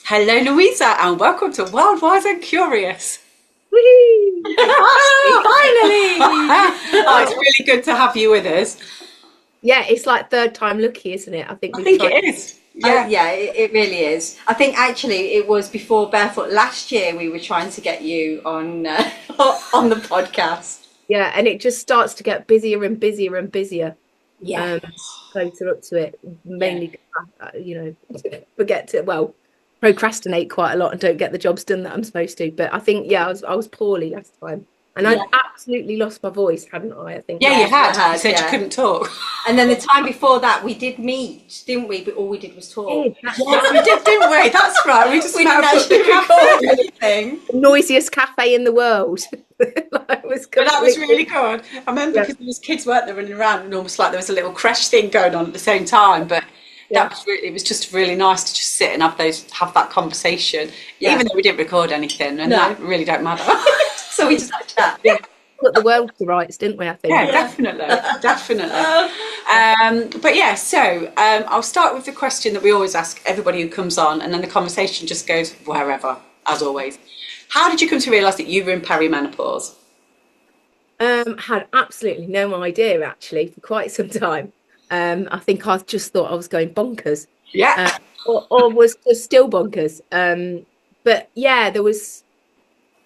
Hello, Louisa, and welcome to Wild, Wise and Curious. Whee! Finally! Oh, it's really good to have you with us. Yeah, it's like third time lucky, isn't it? I think I we've think tried. it is. Yeah. Yeah, it really is. I think actually it was before Barefoot last year we were trying to get you on on the podcast. Yeah, and it just starts to get busier and busier and busier. Yeah. Um, Closer up to it, Yeah. mainly, forget to procrastinate quite a lot and don't get the jobs done that I'm supposed to. But I think I was poorly last time, and I'd Yeah. absolutely lost my voice, hadn't I? I think. Yeah, you had. you had, You said you yeah. couldn't talk. And then the time before that we did meet, didn't we? But all we did was talk. Yes, we did, didn't we? That's right. We just We didn't about actually to record anything. Noisiest cafe in the world. Like, it was But that was completely- really good. I remember Yeah. because there was kids weren't there running around and almost like there was a little crash thing going on at the same time. But Yeah. it was just really nice to just sit and have that conversation, Yeah. even though we didn't record anything, and No. that really don't matter. So we just had a chat. Yeah, put the world to rights, didn't we? I think. Yeah, definitely, definitely. But yeah, so I'll start with the question that we always ask everybody who comes on, and then the conversation just goes wherever, as always. How did you come to realise that you were in perimenopause? Had absolutely no idea actually for quite some time. I think I just thought I was going bonkers, Yeah. or was just still bonkers. But yeah,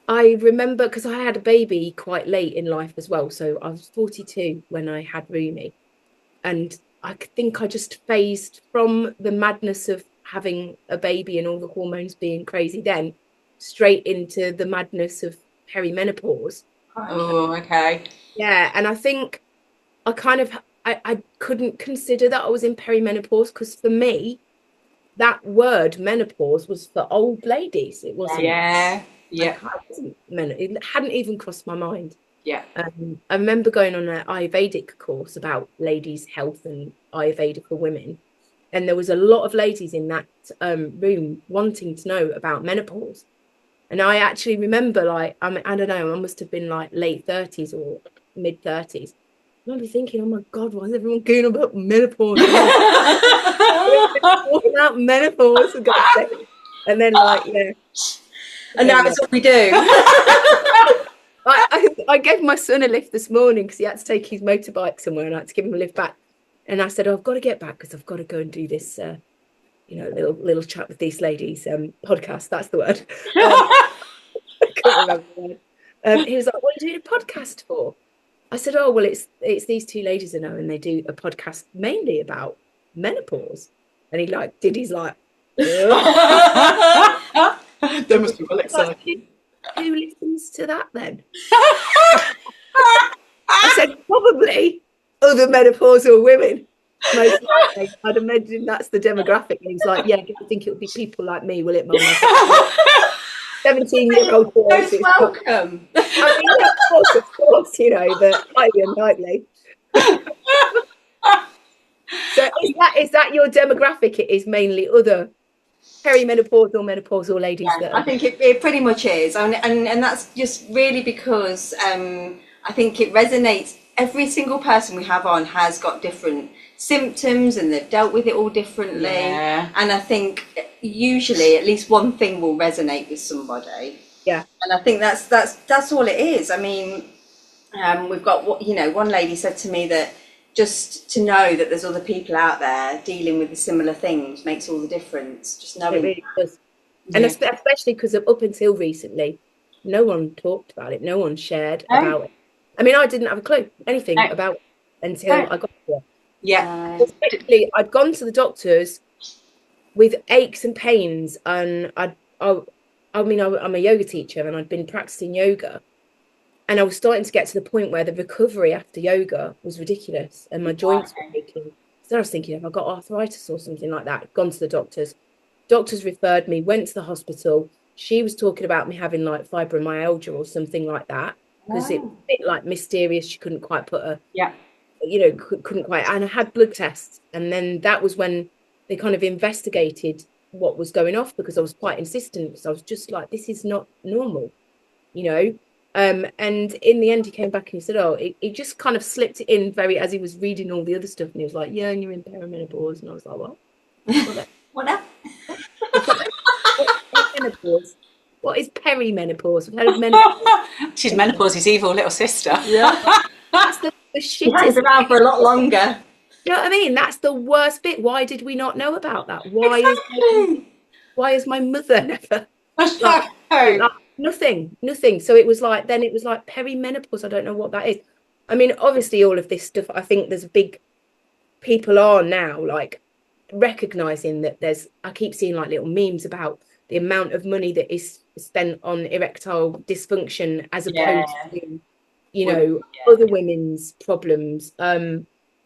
I remember because I had a baby quite late in life as well. So I was 42 when I had Rumi, and I think I just phased from the madness of having a baby and all the hormones being crazy then straight into the madness of perimenopause. Oh, okay. Yeah, and I think I couldn't consider that I was in perimenopause because for me, that word menopause was for old ladies. It wasn't. Yeah. Yeah. It hadn't even crossed my mind. Yeah. I remember going on an Ayurvedic course about ladies' health and Ayurveda for women, and there was a lot of ladies in that room wanting to know about menopause. And I actually remember, like, I don't know, I must have been like late 30s or mid 30s. I remember thinking, oh my God, why is everyone going about menopause? Talking about menopause, for God's sake. And then, like, yeah. And now that's what we do. I gave my son a lift this morning because he had to take his motorbike somewhere and I had to give him a lift back. And I said, oh, I've got to get back because I've got to go and do this, little chat with these ladies podcast. That's the word. I can't remember the word. He was like, what are you doing a podcast for? I said, oh, well, it's these two ladies I know and they do a podcast mainly about menopause. And he did his They must be well excited. Who listens to that then? I said, probably other menopausal women. Most likely. I'd imagine that's the demographic. And he's like, yeah, I don't think it would be people like me, will it, Mum? 17-year-old boys. Most welcome. I mean, of course, but highly unlikely. So is that your demographic? It is mainly other perimenopausal, menopausal ladies. Yeah, I think it pretty much is, and that's just really because I think it resonates. Every single person we have on has got different symptoms and they've dealt with it all differently. Yeah. And I think usually at least one thing will resonate with somebody. Yeah. And I think that's all it is. I mean, we've got one lady said to me that just to know that there's other people out there dealing with the similar things makes all the difference. Just knowing. It really does. And especially because up until recently, no one talked about it. No one shared about it. I mean, I didn't have a clue anything about it until I got here. Yeah. Especially, I'd gone to the doctors with aches and pains, and I'm a yoga teacher, and I'd been practicing yoga, and I was starting to get to the point where the recovery after yoga was ridiculous, and my joints were aching. So I was thinking, have I got arthritis or something like that? Gone to the doctors. Doctors referred me, went to the hospital. She was talking about me having like fibromyalgia or something like that, because it was a bit like mysterious. She couldn't quite put couldn't quite. And I had blood tests, and then that was when they kind of investigated what was going off, because I was quite insistent, because I was just like, this is not normal, And in the end, he came back and he said, oh, he just kind of slipped it in as he was reading all the other stuff, and he was like, yeah, and you're in perimenopause. And I was like, what? What now? menopause. What is perimenopause? I've heard of menopause. She's menopause's evil little sister. Yeah. That's the She hangs shittest. around for a lot longer. You know what I mean? That's the worst bit. Why did we not know about that? Why is my mother never like, No. nothing? So it was like perimenopause. I don't know what that is. I mean, obviously, all of this stuff. I think there's big people are now like recognizing that there's. I keep seeing like little memes about the amount of money that is spent on erectile dysfunction as opposed to, you know, other women's problems.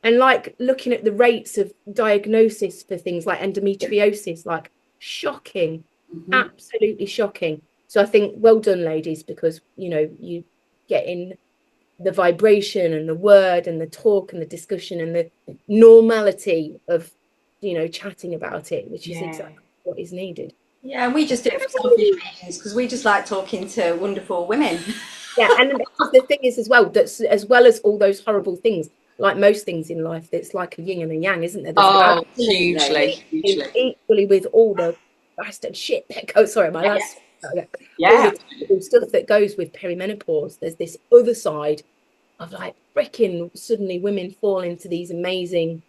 And like looking at the rates of diagnosis for things like endometriosis, like shocking, absolutely shocking. So I think well done, ladies, because, you know, you get in the vibration and the word and the talk and the discussion and the normality of, you know, chatting about it, which is exactly what is needed. Yeah, and we just do it for selfish reasons because we just like talking to wonderful women. Yeah, and the thing is as well, that as well as all those horrible things, like most things in life, it's like a yin and a yang, isn't there? Oh, hugely. Equally with all the bastard shit that goes. Sorry, my last. Yeah. All the stuff that goes with perimenopause. There's this other side of like freaking suddenly women fall into these amazing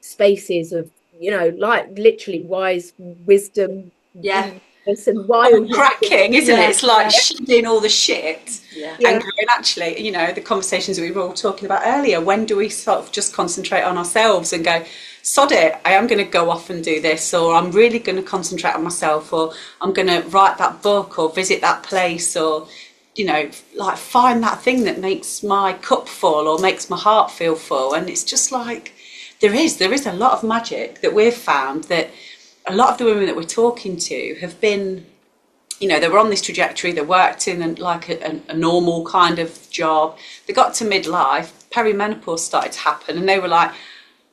spaces of, you know, like literally wise wisdom. Yeah. And wild cracking, isn't it? It's like shedding all the shit and going, actually, you know, the conversations that we were all talking about earlier, when do we sort of just concentrate on ourselves and go, sod it, I am going to go off and do this, or I'm really going to concentrate on myself, or I'm going to write that book or visit that place, or, you know, like find that thing that makes my cup full or makes my heart feel full. And it's just like there is a lot of magic that we've found, that a lot of the women that we're talking to have been, you know, they were on this trajectory, they worked in like a normal kind of job, they got to midlife, perimenopause started to happen, and they were like,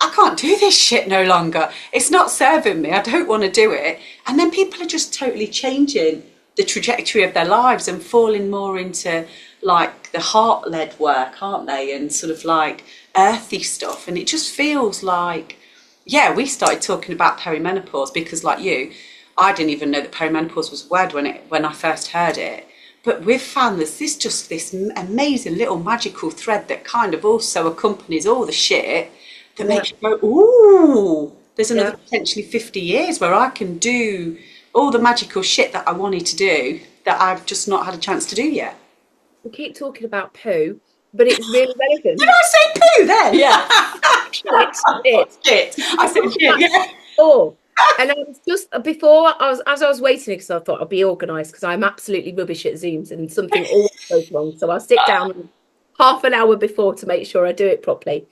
I can't do this shit no longer, it's not serving me, I don't want to do it. And then people are just totally changing the trajectory of their lives and falling more into like the heart-led work, aren't they, and sort of like earthy stuff. And it just feels like, yeah, we started talking about perimenopause because, like you, I didn't even know that perimenopause was a word when I first heard it. But we've found this amazing little magical thread that kind of also accompanies all the shit that makes you go, ooh, there's another potentially 50 years where I can do all the magical shit that I wanted to do that I've just not had a chance to do yet. We keep talking about poo, but it's really relevant. Did I say poo then? Yeah. Shit. I said shit, yeah. Oh, and I was just before as I was waiting, because I thought I'd be organised, because I'm absolutely rubbish at Zooms and something always goes wrong. So I'll sit down half an hour before to make sure I do it properly.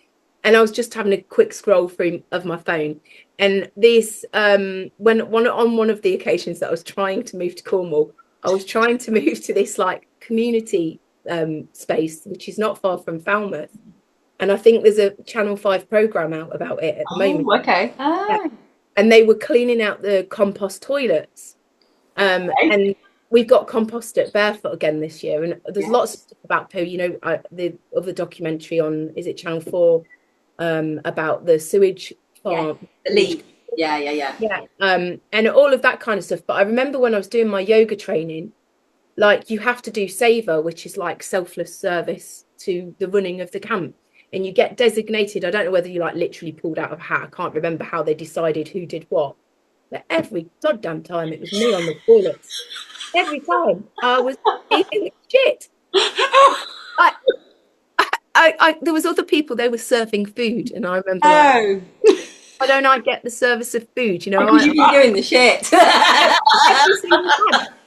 And I was just having a quick scroll through of my phone, and this on one of the occasions that I was trying to move to Cornwall, I was trying to move to this like community space, which is not far from Falmouth. And I think there's a Channel 5 programme out about it at the moment. Okay. Yeah. And they were cleaning out the compost toilets. And we've got compost at Barefoot again this year. And there's lots of stuff about poo. You know, the other documentary on, is it Channel 4, about the sewage farm. Yeah, the leak. Yeah. And all of that kind of stuff. But I remember when I was doing my yoga training, like you have to do Saver, which is like selfless service to the running of the camp. And you get designated. I don't know whether you like literally pulled out of a hat. I can't remember how they decided who did what. But every goddamn time it was me on the toilets. Every time I was eating shit. There was other people, they were serving food, and I remember like, why don't I get the service of food? You know, because you've been doing the shit.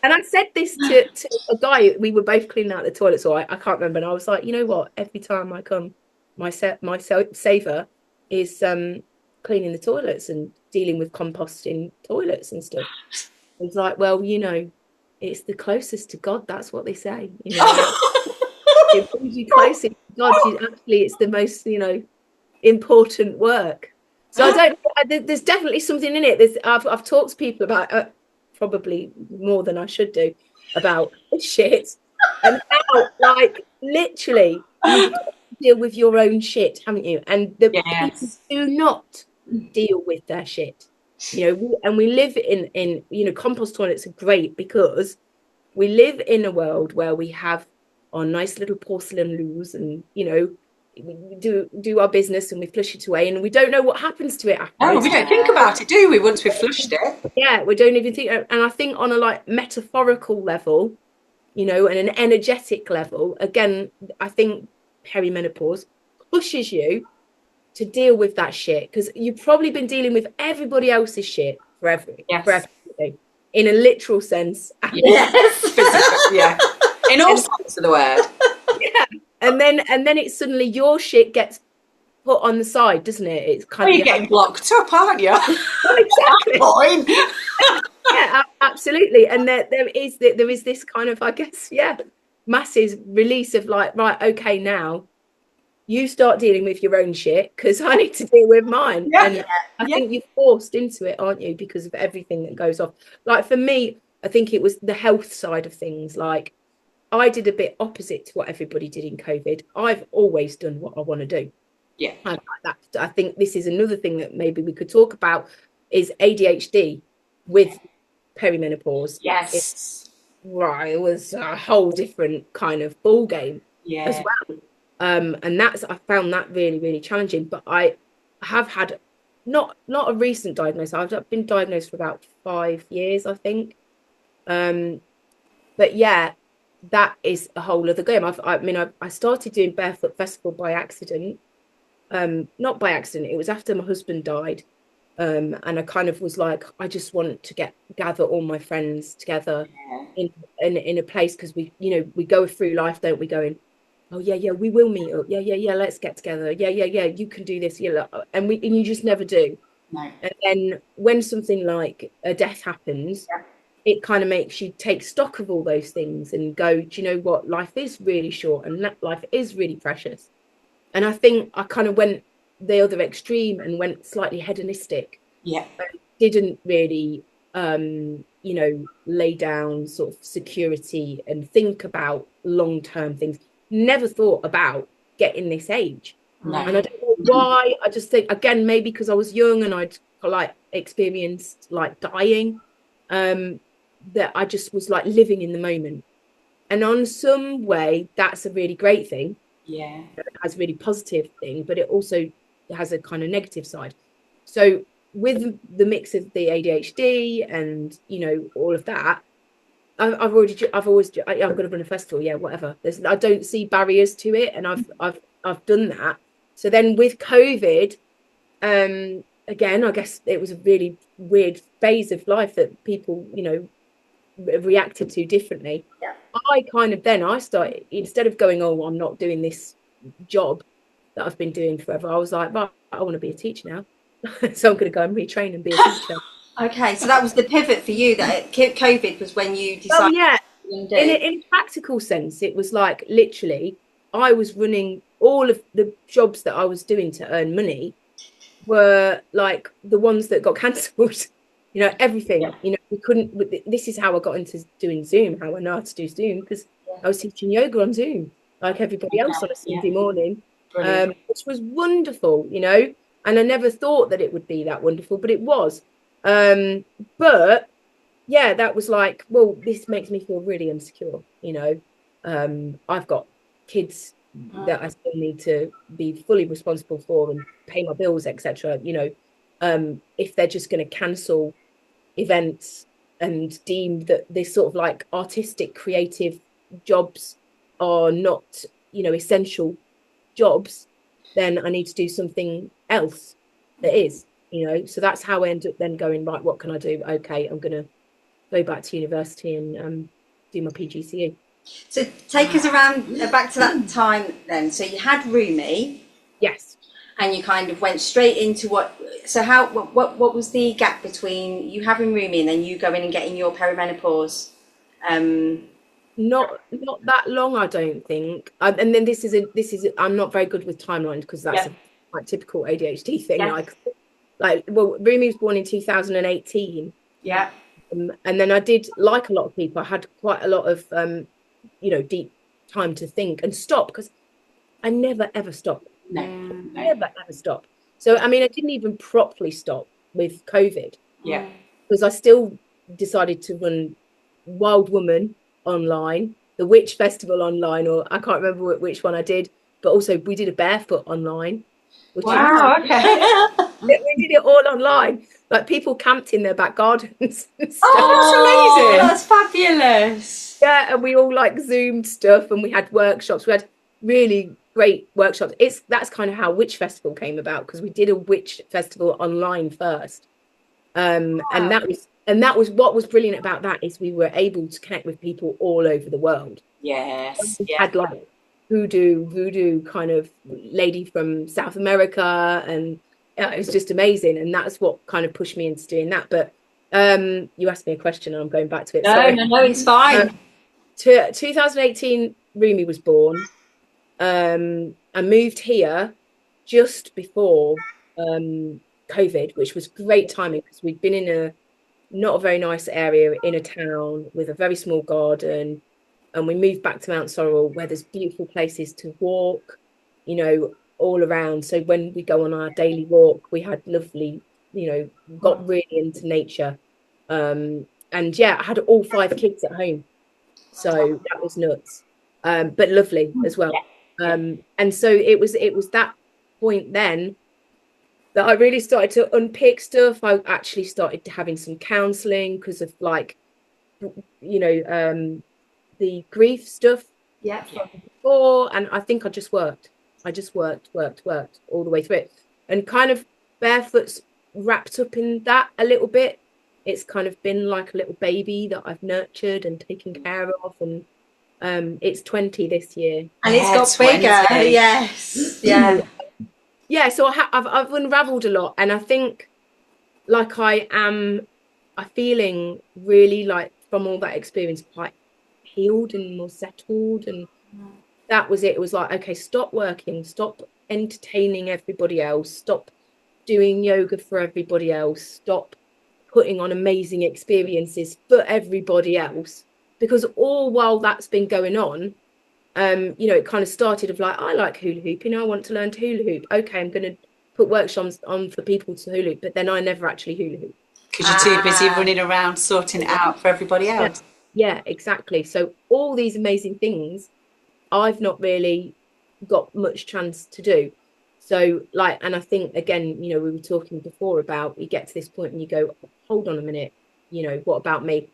And I said this to a guy. We were both cleaning out the toilet, so I can't remember. And I was like, you know what? Every time I come, my saver is cleaning the toilets and dealing with composting toilets and stuff. It's like, well, you know, it's the closest to God. That's what they say. You know, it brings you closer to God. It's the most, you know, important work. So there's definitely something in it. I've talked to people about probably more than I should do about shit, and how like literally you've got to deal with your own shit, haven't you? And the people do not deal with their shit. and we live in compost toilets are great because we live in a world where we have our nice little porcelain loos, and we do our business and we flush it away, and we don't know what happens to it No, afterwards. we don't think about it, do we? Once we've flushed it. Yeah, we don't even think. And I think on a like metaphorical level, and an energetic level, again, I think perimenopause pushes you to deal with that shit, because you've probably been dealing with everybody else's shit forever, Yes. forever, in a literal sense. Yes. Physically, yeah. In all sense of the word. Yeah. And then it's suddenly your shit gets put on the side, doesn't it? It's kind Well, of you're getting blocked up, aren't you? exactly. Point. Yeah, absolutely. And there is this kind of, I guess, massive release of like, right, okay, now you start dealing with your own shit because I need to deal with mine. Yeah, and I think you're forced into it, aren't you, because of everything that goes off. Like for me, I think it was the health side of things. Like I did a bit opposite to what everybody did in COVID. I've always done what I want to do. Yeah. I think this is another thing that maybe we could talk about is ADHD with perimenopause. Yes. It was a whole different kind of ball game as well. And I found that really, really challenging. But I have had not a recent diagnosis. I've been diagnosed for about 5 years, I think. But yeah, that is a whole other game. I started doing Barefoot Festival by accident. Not by accident. It was after my husband died. And I kind of was like, I just want to gather all my friends together in a place, because we go through life, don't we, going, oh yeah, we will meet up, yeah, let's get together, yeah, you can do this, and you just never do. No. And then when something like a death happens, it kind of makes you take stock of all those things and go, do you know what, life is really short and life is really precious. And I think I kind of went the other extreme and went slightly hedonistic. Yeah. Didn't really lay down sort of security and think about long-term things. Never thought about getting this age. No. And I don't know why. I just think, again, maybe because I was young and I'd like experienced like dying, that I just was like living in the moment. And on some way, that's a really great thing. Yeah. It has a really positive thing, but it also has a kind of negative side. So with the mix of the ADHD and all of that, I'm going to run a festival, whatever. I don't see barriers to it, and I've done that. So then with COVID, again, I guess it was a really weird phase of life that people reacted to differently. I started, instead of going, oh, I'm not doing this job that I've been doing forever, I was like, right, I want to be a teacher now. So I'm going to go and retrain and be a teacher. Okay, so that was the pivot for you, that COVID was when you decided. In a practical sense, it was like literally I was running all of the jobs that I was doing to earn money were like the ones that got cancelled. Everything. We couldn't. This is how I got into doing Zoom. How I know how to do Zoom, because I was teaching yoga on Zoom like everybody else on a Sunday morning, which was wonderful. And I never thought that it would be that wonderful, but it was. But yeah, that was like, well, this makes me feel really insecure. I've got kids that I still need to be fully responsible for and pay my bills, etc. If they're just going to cancel events and deem that this sort of like artistic, creative jobs are not, essential jobs, then I need to do something else that is, so that's how I end up then going, right, what can I do? Okay, I'm going to go back to university and do my PGCE. So take us around back to that time then. So you had Rumi. Yes. And you kind of went straight into what was the gap between you having Rumi and then you going and getting your perimenopause? Not that long, I don't think. And then this is I'm not very good with timelines, because that's a quite typical ADHD thing. Rumi was born in 2018. Yeah. And then I did, like a lot of people, I had quite a lot of deep time to think and stop, because I never ever stop. No. Never ever stop. So I mean, I didn't even properly stop with COVID. Yeah. Because I still decided to run Wild Woman online, the Witch Festival online, or I can't remember which one I did, but also we did a barefoot online. Which Wow, okay. we did it all online. Like people camped in their back gardens and stuff. Oh, That's fabulous. Yeah, and we all like Zoomed stuff, and we had workshops. We had really great workshops. That's kind of how Witch Festival came about, because we did a Witch Festival online first. And that was what was brilliant about that, is we were able to connect with people all over the world. Yes. We Yeah. had like voodoo kind of lady from South America, and it was just amazing. And that's what kind of pushed me into doing that. But you asked me a question and I'm going back to it. No, it's fine. 2018, Rumi was born. I moved here just before COVID, which was great timing, because we'd been in a not a very nice area in a town with a very small garden, and we moved back to Mount Sorrel, where there's beautiful places to walk, you know, all around. So when we go on our daily walk, we had lovely, you know, got really into nature. And yeah, I had all 5 kids at home, so that was nuts, but lovely as well. And so it was that point then that I really started to unpick stuff. I actually started having some counselling because of, like, you know, the grief stuff from before. And I think I just worked all the way through it. And kind of Barefoot's wrapped up in that a little bit. It's kind of been like a little baby that I've nurtured and taken care of. And it's 20 this year. And it's got bigger. 20. Yes. Yeah. Yeah, so I've unraveled a lot, and I think, like, I'm feeling really, like, from all that experience, quite healed and more settled. And that was it. It was like, okay, stop working, stop entertaining everybody else, stop doing yoga for everybody else, stop putting on amazing experiences for everybody else, because all while that's been going on, you know, it kind of started of like, I like hula hoop, you know, I want to learn to hula hoop. Okay, I'm going to put workshops on for people to hula hoop, but then I never actually hula hoop. Because you're too busy running around sorting it out for everybody else. Yeah, exactly. So all these amazing things, I've not really got much chance to do. So, like, and I think, again, you know, we were talking before about, you get to this point and you go, hold on a minute, you know, what about me?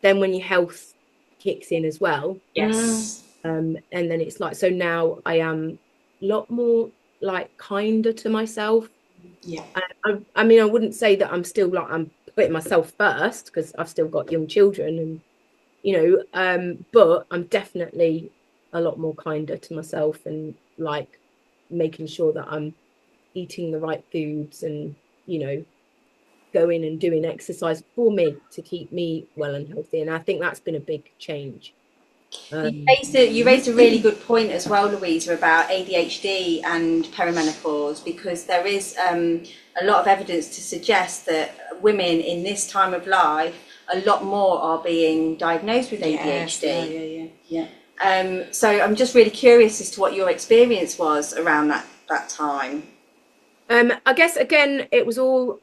Then when your health kicks in as well. Yes. And then it's like, so now I am a lot more, like, kinder to myself. Yeah. I mean, I wouldn't say that I'm still, like, I'm putting myself first, because I've still got young children, and, you know, but I'm definitely a lot more kinder to myself, and, like, making sure that I'm eating the right foods, and, you know, going and doing exercise for me to keep me well and healthy. And I think that's been a big change. You raised a really good point as well, Louisa, about ADHD and perimenopause, because there is a lot of evidence to suggest that women in this time of life, a lot more are being diagnosed with ADHD. So I'm just really curious as to what your experience was around that time. I guess, again, it was all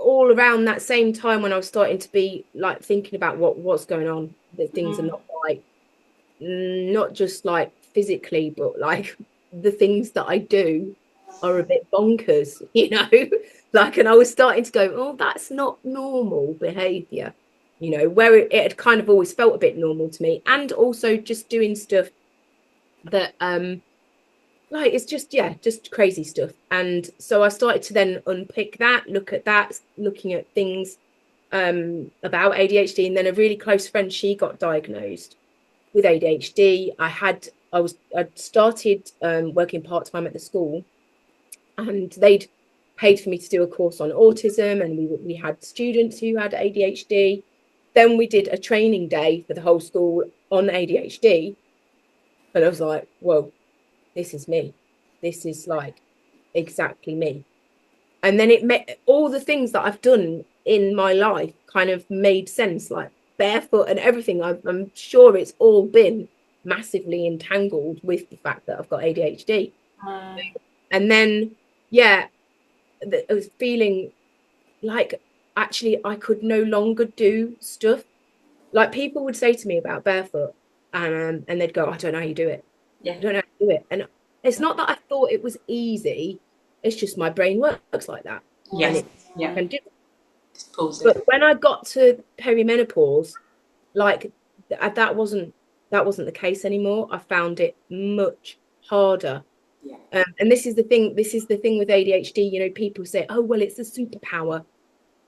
around that same time when I was starting to be, like, thinking about what's going on, that things are not right. Not just, like, physically, but, like, the things that I do are a bit bonkers, you know. Like, and I was starting to go, oh, that's not normal behavior, you know, where it had kind of always felt a bit normal to me. And also just doing stuff that like, it's just crazy stuff. And so I started to then unpick that, looking at things about ADHD. And then a really close friend, she got diagnosed with ADHD. I'd started working part-time at the school, and they'd paid for me to do a course on autism, and we had students who had ADHD. Then we did a training day for the whole school on ADHD, and I was like, whoa, this is me. This is, like, exactly me. And then it met all the things that I've done in my life kind of made sense, like barefoot and everything. I'm sure it's all been massively entangled with the fact that I've got ADHD. And then, yeah, I was feeling like actually I could no longer do stuff. Like people would say to me about barefoot, and they'd go, I don't know how you do it. Yeah. I don't know how to do it. And it's not that I thought it was easy. It's just my brain works like that. Yes. And Yeah. can do it. Just pause it. But when I got to perimenopause, like that wasn't the case anymore. I found it much harder. Yeah. And this is the thing with ADHD, you know, people say, oh well, it's a superpower.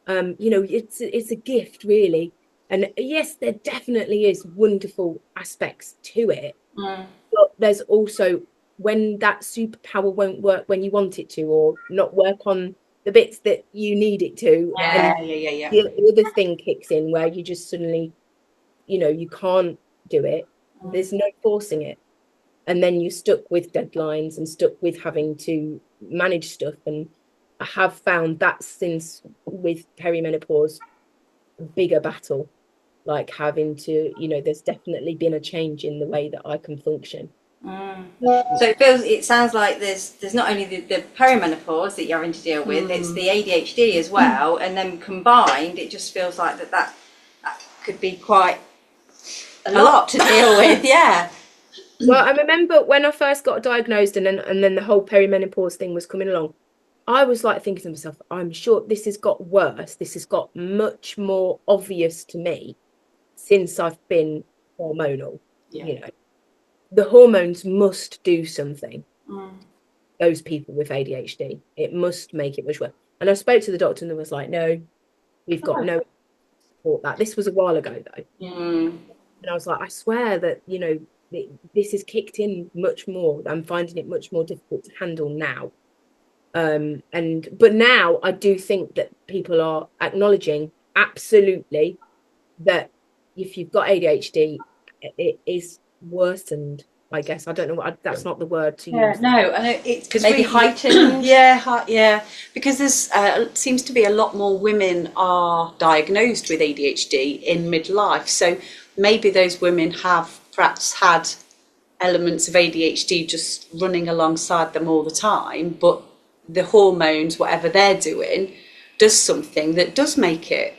You know, it's a gift, really. And yes, there definitely is wonderful aspects to it. But there's also when that superpower won't work when you want it to, or not work on the bits that you need it to. Yeah. And Yeah. the other thing kicks in where you just suddenly, you know, you can't do it. There's no forcing it. And then you're stuck with deadlines and stuck with having to manage stuff. And I have found that since with perimenopause, a bigger battle, like having to, you know, there's definitely been a change in the way that I can function. So it sounds like there's not only the perimenopause that you're having to deal with, it's the ADHD as well, and then combined, it just feels like that could be quite a lot to deal with. Yeah. Well, I remember when I first got diagnosed, and then the whole perimenopause thing was coming along, I was like thinking to myself, I'm sure this has got worse. This has got much more obvious to me since I've been hormonal. Yeah. You know, the hormones must do something. Those people with ADHD, it must make it much worse. And I spoke to the doctor, and they was like, no, we've got no support that. This was a while ago though. And I was like, I swear that, you know, this is kicked in much more. I'm finding it much more difficult to handle now. But now I do think that people are acknowledging absolutely that if you've got ADHD, it is worsened. I guess I don't know. That's not the word to use. No, and it's maybe heightened. Yeah, because there's seems to be a lot more women are diagnosed with ADHD in midlife. So maybe those women have perhaps had elements of ADHD just running alongside them all the time, but the hormones, whatever they're doing, does something that does make it.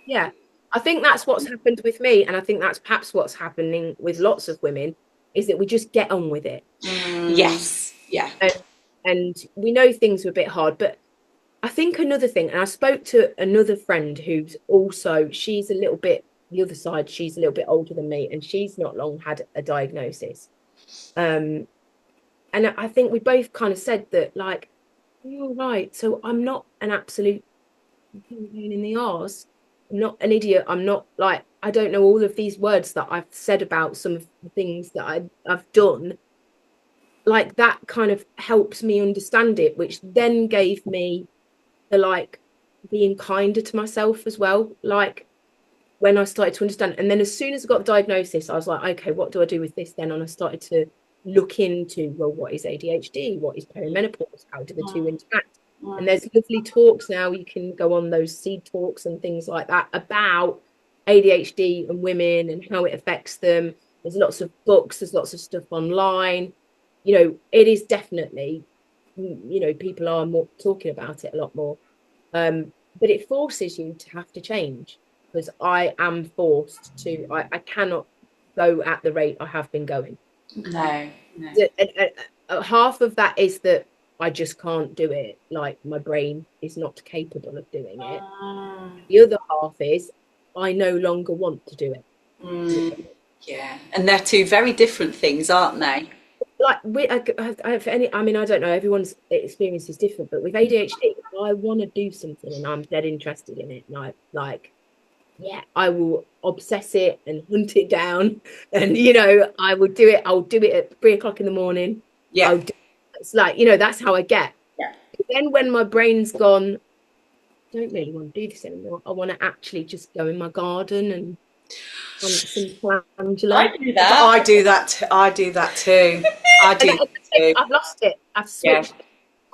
Yeah, I think that's what's happened with me, and I think that's perhaps what's happening with lots of women, is that we just get on with it. Yes, yeah. And we know things are a bit hard, but I think another thing, and I spoke to another friend who's also, she's a little bit, the other side, she's a little bit older than me, and she's not long had a diagnosis. And I think we both kind of said that, like, you're right, so I'm not an absolute pain in the arse. I'm not an idiot. I'm not like, I don't know all of these words that I've said about some of the things that I've done. Like, that kind of helps me understand it, which then gave me the, like, being kinder to myself as well. Like, when I started to understand, and then as soon as I got the diagnosis, I was like, okay, what do I do with this then? And I started to look into, well, what is ADHD? What is perimenopause? How do the two interact? And there's lovely talks now. You can go on those seed talks and things like that about ADHD and women and how it affects them. There's lots of books, there's lots of stuff online. You know, it is definitely, you know, people are more talking about it a lot more. But it forces you to have to change, because I am forced to, I cannot go at the rate I have been going. No. Half of that is that I just can't do it. Like, my brain is not capable of doing it. The other half is I no longer want to do it. Yeah, and they're two very different things, aren't they? Like, I mean, I don't know, everyone's experience is different, but with ADHD, I want to do something and I'm dead interested in it, and I will obsess it and hunt it down, and, you know, I will do it. I'll do it at 3 o'clock in the morning. Yeah. It's like, you know, that's how I get. Yeah. But then when my brain's gone, I don't really want to do this anymore. I want to actually just go in my garden and plant some calendula. I do that. I do that too. I do that too. I've lost it. I've switched.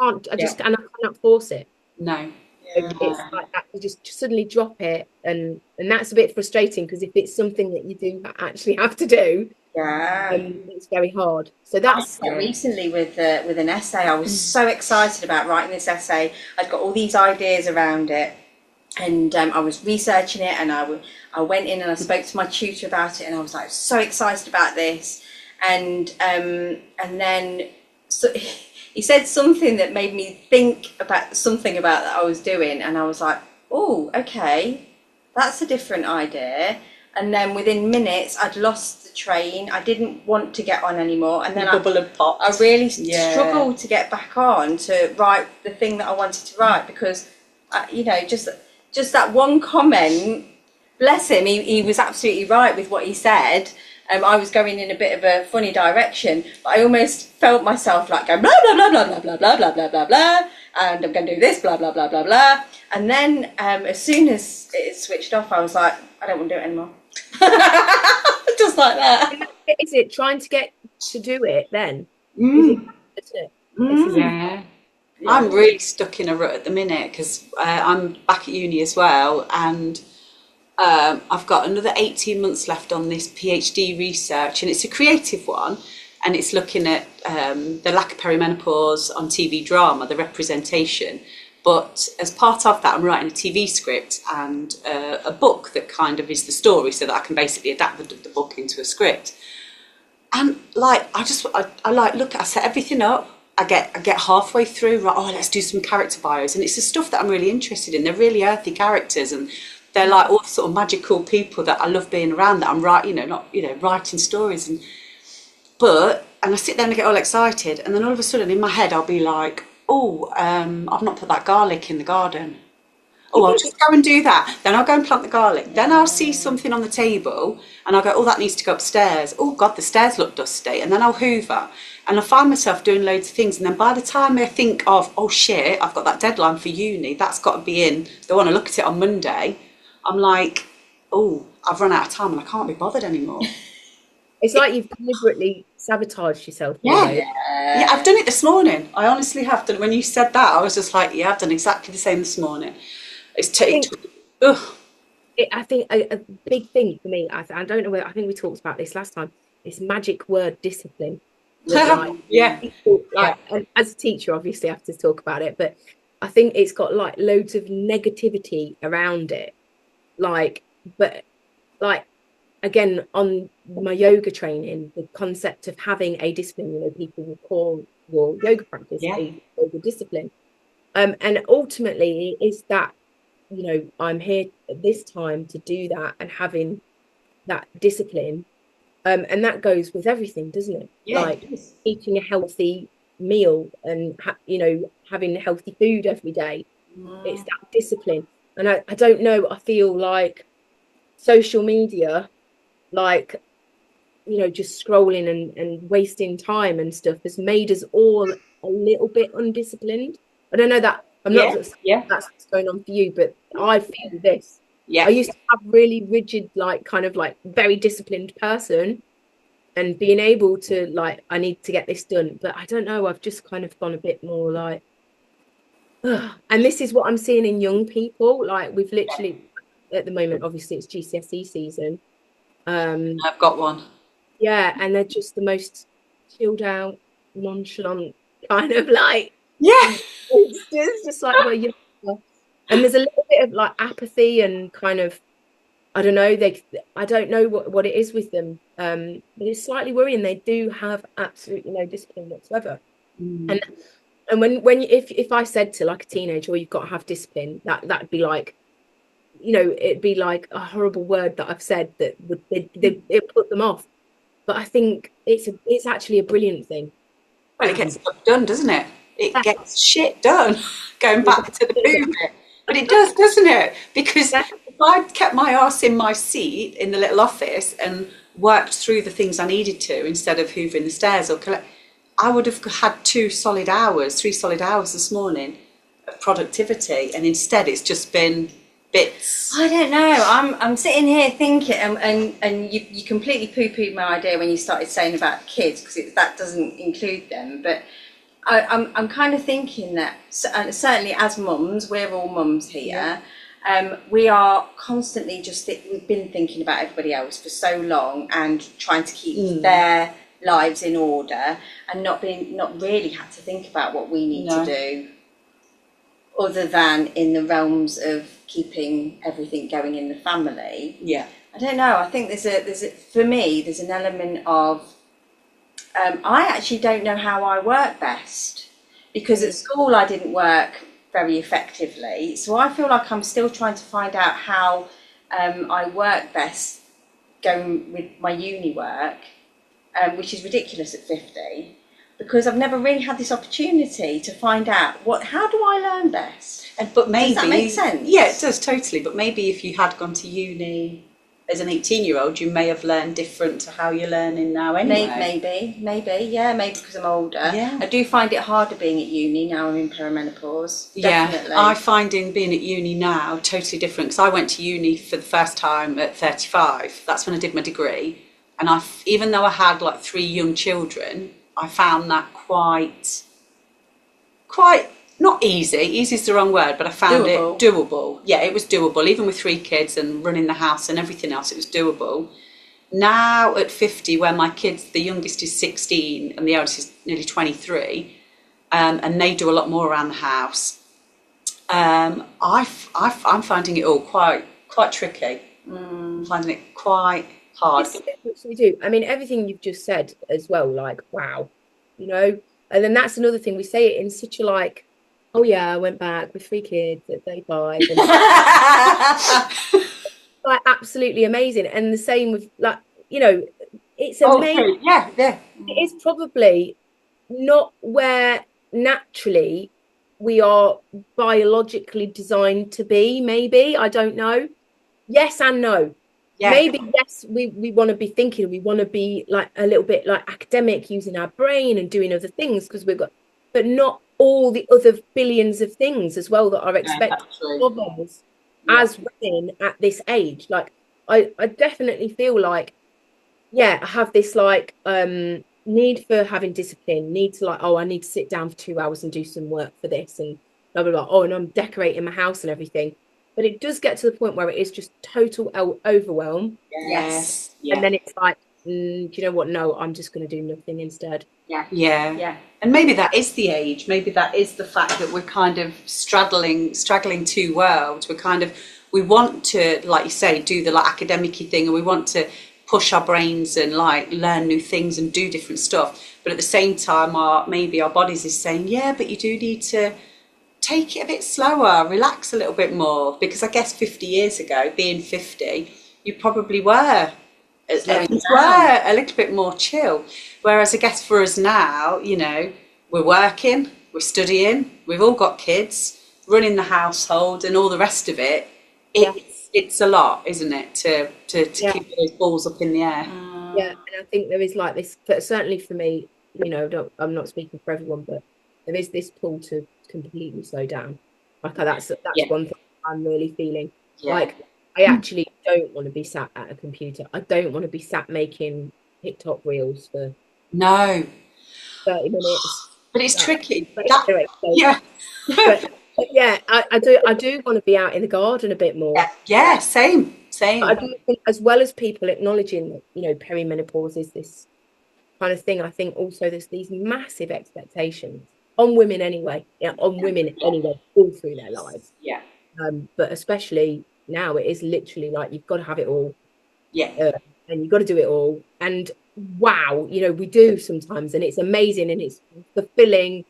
I cannot force it. No. It's like that. You just suddenly drop it, and that's a bit frustrating, because if it's something that you do actually have to do, it's very hard. So that's recently with an essay. I was so excited about writing this essay. I'd got all these ideas around it, I was researching it, and I went in and I spoke to my tutor about it, and I was like so excited about this, and then so he said something that made me think about something about that I was doing, and I was like, oh, okay, that's a different idea. And then within minutes, I'd lost the train. I didn't want to get on anymore, and then I really struggled to get back on to write the thing that I wanted to write, because you know, just that one comment, bless him, he was absolutely right with what he said. I was going in a bit of a funny direction, but I almost felt myself like going blah blah blah blah blah blah blah blah blah blah, and I'm going to do this blah blah blah blah blah. And then as soon as it switched off, I was like, I don't want to do it anymore. Just like that. Is it trying to get to do it then? Is it? Yeah. I'm really stuck in a rut at the minute, because I'm back at uni as well, and I've got another 18 months left on this PhD research, and it's a creative one, and it's looking at the lack of perimenopause on TV drama, the representation. But as part of that, I'm writing a TV script and a book that kind of is the story, so that I can basically adapt the book into a script. And like, I set everything up. I get halfway through, right, oh, let's do some character bios. And it's the stuff that I'm really interested in. They're really earthy characters, and they're like all sort of magical people that I love being around, that I'm writing stories. And I sit there and I get all excited, and then all of a sudden in my head I'll be like, oh, I've not put that garlic in the garden. Oh, I'll just go and do that. Then I'll go and plant the garlic. Then I'll see something on the table and I'll go, oh, that needs to go upstairs. Oh God, the stairs look dusty. And then I'll hoover. And I find myself doing loads of things. And then by the time I think of, oh shit, I've got that deadline for uni, that's got to be in, they want to look at it on Monday, I'm like, oh, I've run out of time and I can't be bothered anymore. It's like you've deliberately sabotaged yourself. Yeah, I've done it this morning. I honestly have done. When you said that, I was just like, yeah, I've done exactly the same this morning. I think a big thing for me, I don't know whether, I think we talked about this last time, this magic word discipline. And as a teacher, obviously I have to talk about it, but I think it's got like loads of negativity around it. Again, on my yoga training, the concept of having a discipline, people will call your yoga practice a yoga discipline. And ultimately is that, I'm here at this time to do that, and having that discipline. And that goes with everything, doesn't it? Eating a healthy meal and, having healthy food every day. It's that discipline. And I don't know, I feel like social media, just scrolling and wasting time and stuff has made us all a little bit undisciplined. I don't know that I'm not that's what's going on for you, but I feel this. I used to have really rigid, very disciplined person, and being able to I need to get this done, but I don't know, I've just kind of gone a bit more and this is what I'm seeing in young people. We've literally at the moment, obviously it's GCSE season. I've got one. Yeah, and they're just the most chilled out, nonchalant kind of it's just and there's a little bit of apathy and kind of, I don't know, I don't know what it is with them, but it's slightly worrying. They do have absolutely no discipline whatsoever. And when if I said to a teenager, well, you've got to have discipline, that'd be it'd be like a horrible word that I've said that would it put them off. But I think it's actually a brilliant thing. Well, it gets stuff done, doesn't it? It gets shit done. Going back to the poo bit, but it does, doesn't it? Because if I kept my arse in my seat in the little office and worked through the things I needed to, instead of hoovering the stairs or I would have had 3 solid hours this morning of productivity, and instead it's just been bits. I don't know. I'm sitting here thinking, and you completely poo-pooed my idea when you started saying about kids, because that doesn't include them. But I'm kind of thinking that certainly as mums, we're all mums here. We are constantly we've been thinking about everybody else for so long and trying to keep their lives in order, and not really had to think about what we need to do. other than in the realms of keeping everything going in the family. Yeah. I don't know. I think for me, there's an element of, I actually don't know how I work best, because at school I didn't work very effectively. So I feel like I'm still trying to find out how I work best going with my uni work, which is ridiculous at 50, because I've never really had this opportunity to find out how do I learn best. But maybe, does that make sense? Yeah, it does, totally. But maybe if you had gone to uni as an 18-year-old, you may have learned different to how you're learning now anyway. Maybe because I'm older. Yeah. I do find it harder being at uni now I'm in perimenopause. Definitely. Yeah, I find being at uni now totally different, because I went to uni for the first time at 35. That's when I did my degree. And even though I had like 3 young children, I found that quite not easy. Easy is the wrong word, but I found it doable. Yeah, it was doable. Even with 3 kids and running the house and everything else, it was doable. Now at 50, where my kids, the youngest is 16 and the eldest is nearly 23, and they do a lot more around the house, I'm finding it all quite tricky. I'm finding it quite hard. Yes, we do. I mean, everything you've just said as well, like, wow, you know. And then that's another thing, we say it in such a like, oh yeah, I went back with 3 kids at 35, and like absolutely amazing. And the same with, like, you know, it's amazing. Yeah. It is probably not where naturally we are biologically designed to be, maybe, I don't know. Yes and no. Yeah. Maybe yes, we want to be thinking, we want to be like a little bit like academic, using our brain and doing other things, because we've got, but not all the other billions of things as well that are expected of us as women at this age. Like I definitely feel like, yeah, I have this like need for having discipline, need to like, oh, I need to sit down for 2 hours and do some work for this and blah blah blah. Oh, and I'm decorating my house and everything. But it does get to the point where it is just total overwhelm. Yes. And then it's like, do you know what? No, I'm just going to do nothing instead. Yeah. And maybe that is the age. Maybe that is the fact that we're kind of straddling 2 worlds. We want to, like you say, do the like academic-y thing, and we want to push our brains and like learn new things and do different stuff. But at the same time, maybe our bodies is saying, yeah, but you do need to take it a bit slower, relax a little bit more, because I guess 50 years ago, being 50, you probably were a little bit more chill. Whereas I guess for us now, you know, we're working, we're studying, we've all got kids, running the household and all the rest of it. It's a lot, isn't it, to keep those balls up in the air. Yeah, and I think there is like this, but certainly for me, you know, I'm not speaking for everyone, but there is this pull to completely slow down. Like that's one thing I'm really feeling. Like I actually don't want to be sat at a computer. I don't want to be sat making TikTok reels for 30 minutes. But it's tricky. But yeah, I do want to be out in the garden a bit more. Yeah, same. But I do think, as well as people acknowledging that, you know, perimenopause is this kind of thing, I think also there's these massive expectations on women anyway, all through their lives. Yeah. But especially now, it is literally like you've got to have it all. Yeah. And you've got to do it all. And wow, you know, we do sometimes, and it's amazing and it's fulfilling,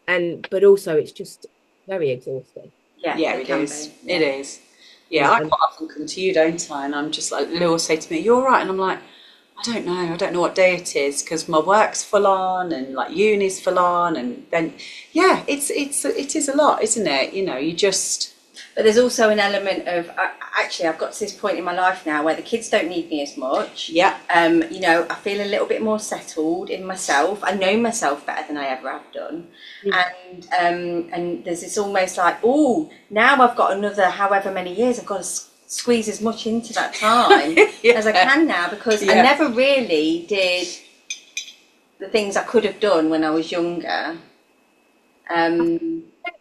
but also it's just very exhausting. Yeah, it is. It is. Yeah, I quite often come to you, don't I? And I'm just like, Lou will say to me, "You're all right," and I'm like, I don't know what day it is, because my work's full on and like uni's full on, and then it is a lot, isn't it? You know, you just. But there's also an element of actually, I've got to this point in my life now where the kids don't need me as much. Yeah. You know, I feel a little bit more settled in myself. I know myself better than I ever have done, and there's this almost like, oh, now I've got another however many years. I've got to squeeze as much into that time as I can now, because I never really did the things I could have done when I was younger.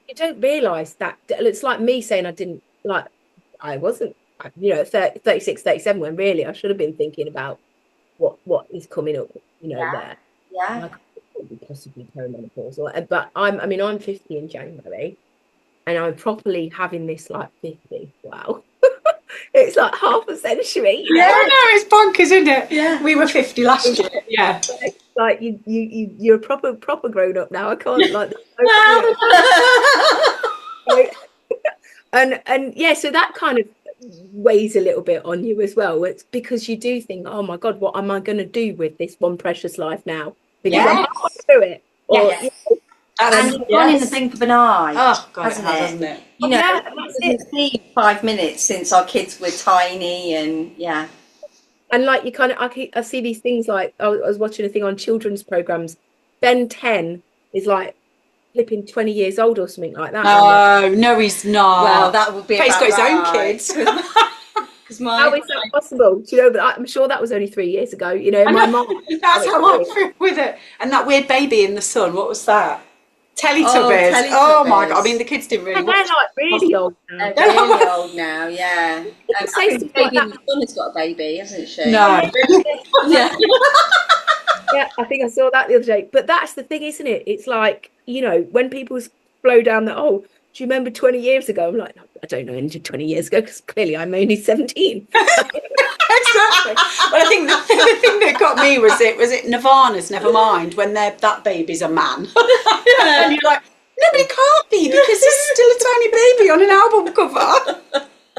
You don't realise that it's like me saying I wasn't, you know, 36, 37, when really I should have been thinking about what is coming up, you know, there. Yeah. Like, I couldn't possibly perimenopause, but I'm 50 in January, and I'm properly having this like 50. Wow. It's like half a century, you know? Yeah, I know, it's bonkers, isn't it? Yeah. We were 50 last year. Yeah. Like you're a proper grown up now. I can't like and yeah, so that kind of weighs a little bit on you as well. It's because you do think, oh my God, what am I going to do with this one precious life now? Because I'm Yes. halfway through it. Or, Yes. you know, And it's gone in the blink of an eye. Oh, God, hasn't it has, hasn't it? You know, Yeah, it that's doesn't seem 5 minutes since our kids were tiny, and yeah. and like you kind of, I see these things like I was watching a thing on children's programs. Ben 10 is like flipping 20 years old or something like that. No, he's not. Well, that would be But he's got his own right. kids. Because How is that possible? Do you know? But I'm sure that was only 3 years ago. You know, my mom. That's how I feel with it. And that weird baby in the sun, what was that? Teletubbies. Teletubbies. Oh my God. I mean, the kids didn't really And they're watch. like really old now. They're really old now, yeah. I say think stuff like baby in that. the sun has got a baby, hasn't she? No. Yeah. Yeah, I think I saw that the other day. But that's the thing, isn't it? It's like, you know, when people flow down that, oh, do you remember 20 years ago? I'm like, I don't know, 20 years ago, because clearly I'm only 17. Exactly. But I think the thing that got me was it Nirvana's Nevermind, when that baby's a man. And you're like, no, but it can't be, because he's still a tiny baby on an album cover.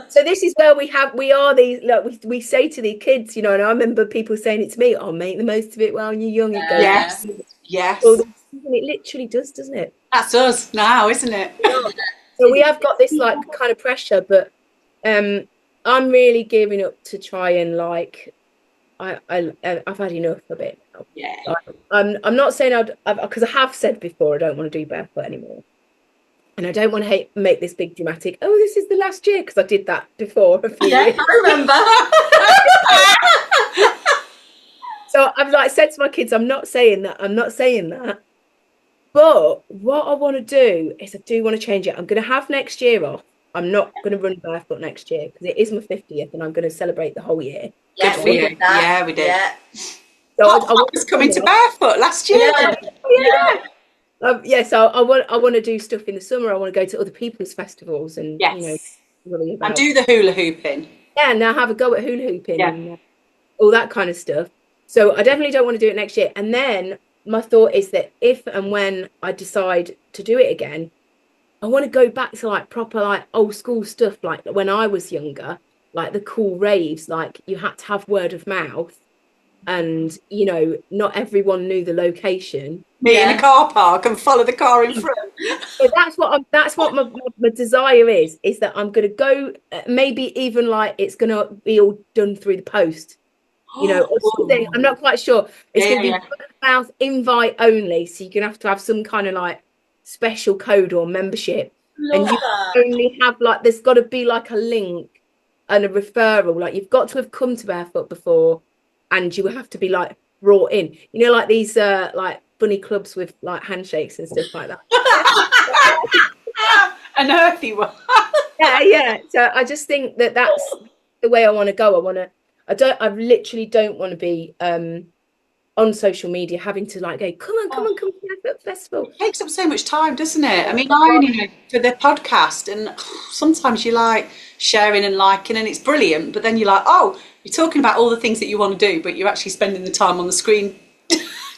So this is where we are these, like we say to the kids, you know, and I remember people saying it to me, oh, make the most of it while you're young. It goes, Yes. Yes. well, it literally does, doesn't it? That's us now, isn't it? So we have got this like kind of pressure, but I'm really gearing up to try and like I've had enough of it now. Yeah. I'm not saying because I have said before I don't want to do barefoot anymore, and I don't want to make this big dramatic. Oh, this is the last year, because I did that before. Yeah, I remember. So I've like said to my kids, I'm not saying that. But what I want to do is I do want to change it. I'm going to have next year off. I'm not going to run barefoot next year because it is my 50th and I'm going to celebrate the whole year. Yeah, Good for you. Yeah, we did. Yeah. So I was coming to barefoot last year. Yeah. So I want to do stuff in the summer. I want to go to other people's festivals and Yes. you know, really about. And do the hula hooping. Yeah, now have a go at hula hooping Yeah. and all that kind of stuff. So I definitely don't want to do it next year. And then my thought is that if and when I decide to do it again, I want to go back to like proper like old school stuff, like when I was younger, like the cool raves, like you had to have word of mouth, and you know, not everyone knew the location. Me in a car park and follow the car in front. So that's what my desire is that I'm going to go, maybe even like it's going to be all done through the post. You know, or something. I'm not quite sure. It's going to be word of mouth, invite only. So you're going to have some kind of like special code or membership. And you only have like, there's got to be like a link and a referral. Like you've got to have come to Barefoot before and you have to be like brought in. You know, like these like bunny clubs with like handshakes and stuff like that. An earthy one. Yeah. So I just think that that's the way I want to go. I literally don't want to be on social media having to like go, come on to the festival. It takes up so much time, doesn't it? I mean, I only know for the podcast, and sometimes you like sharing and liking, and it's brilliant, but then you're like, oh, you're talking about all the things that you want to do, but you're actually spending the time on the screen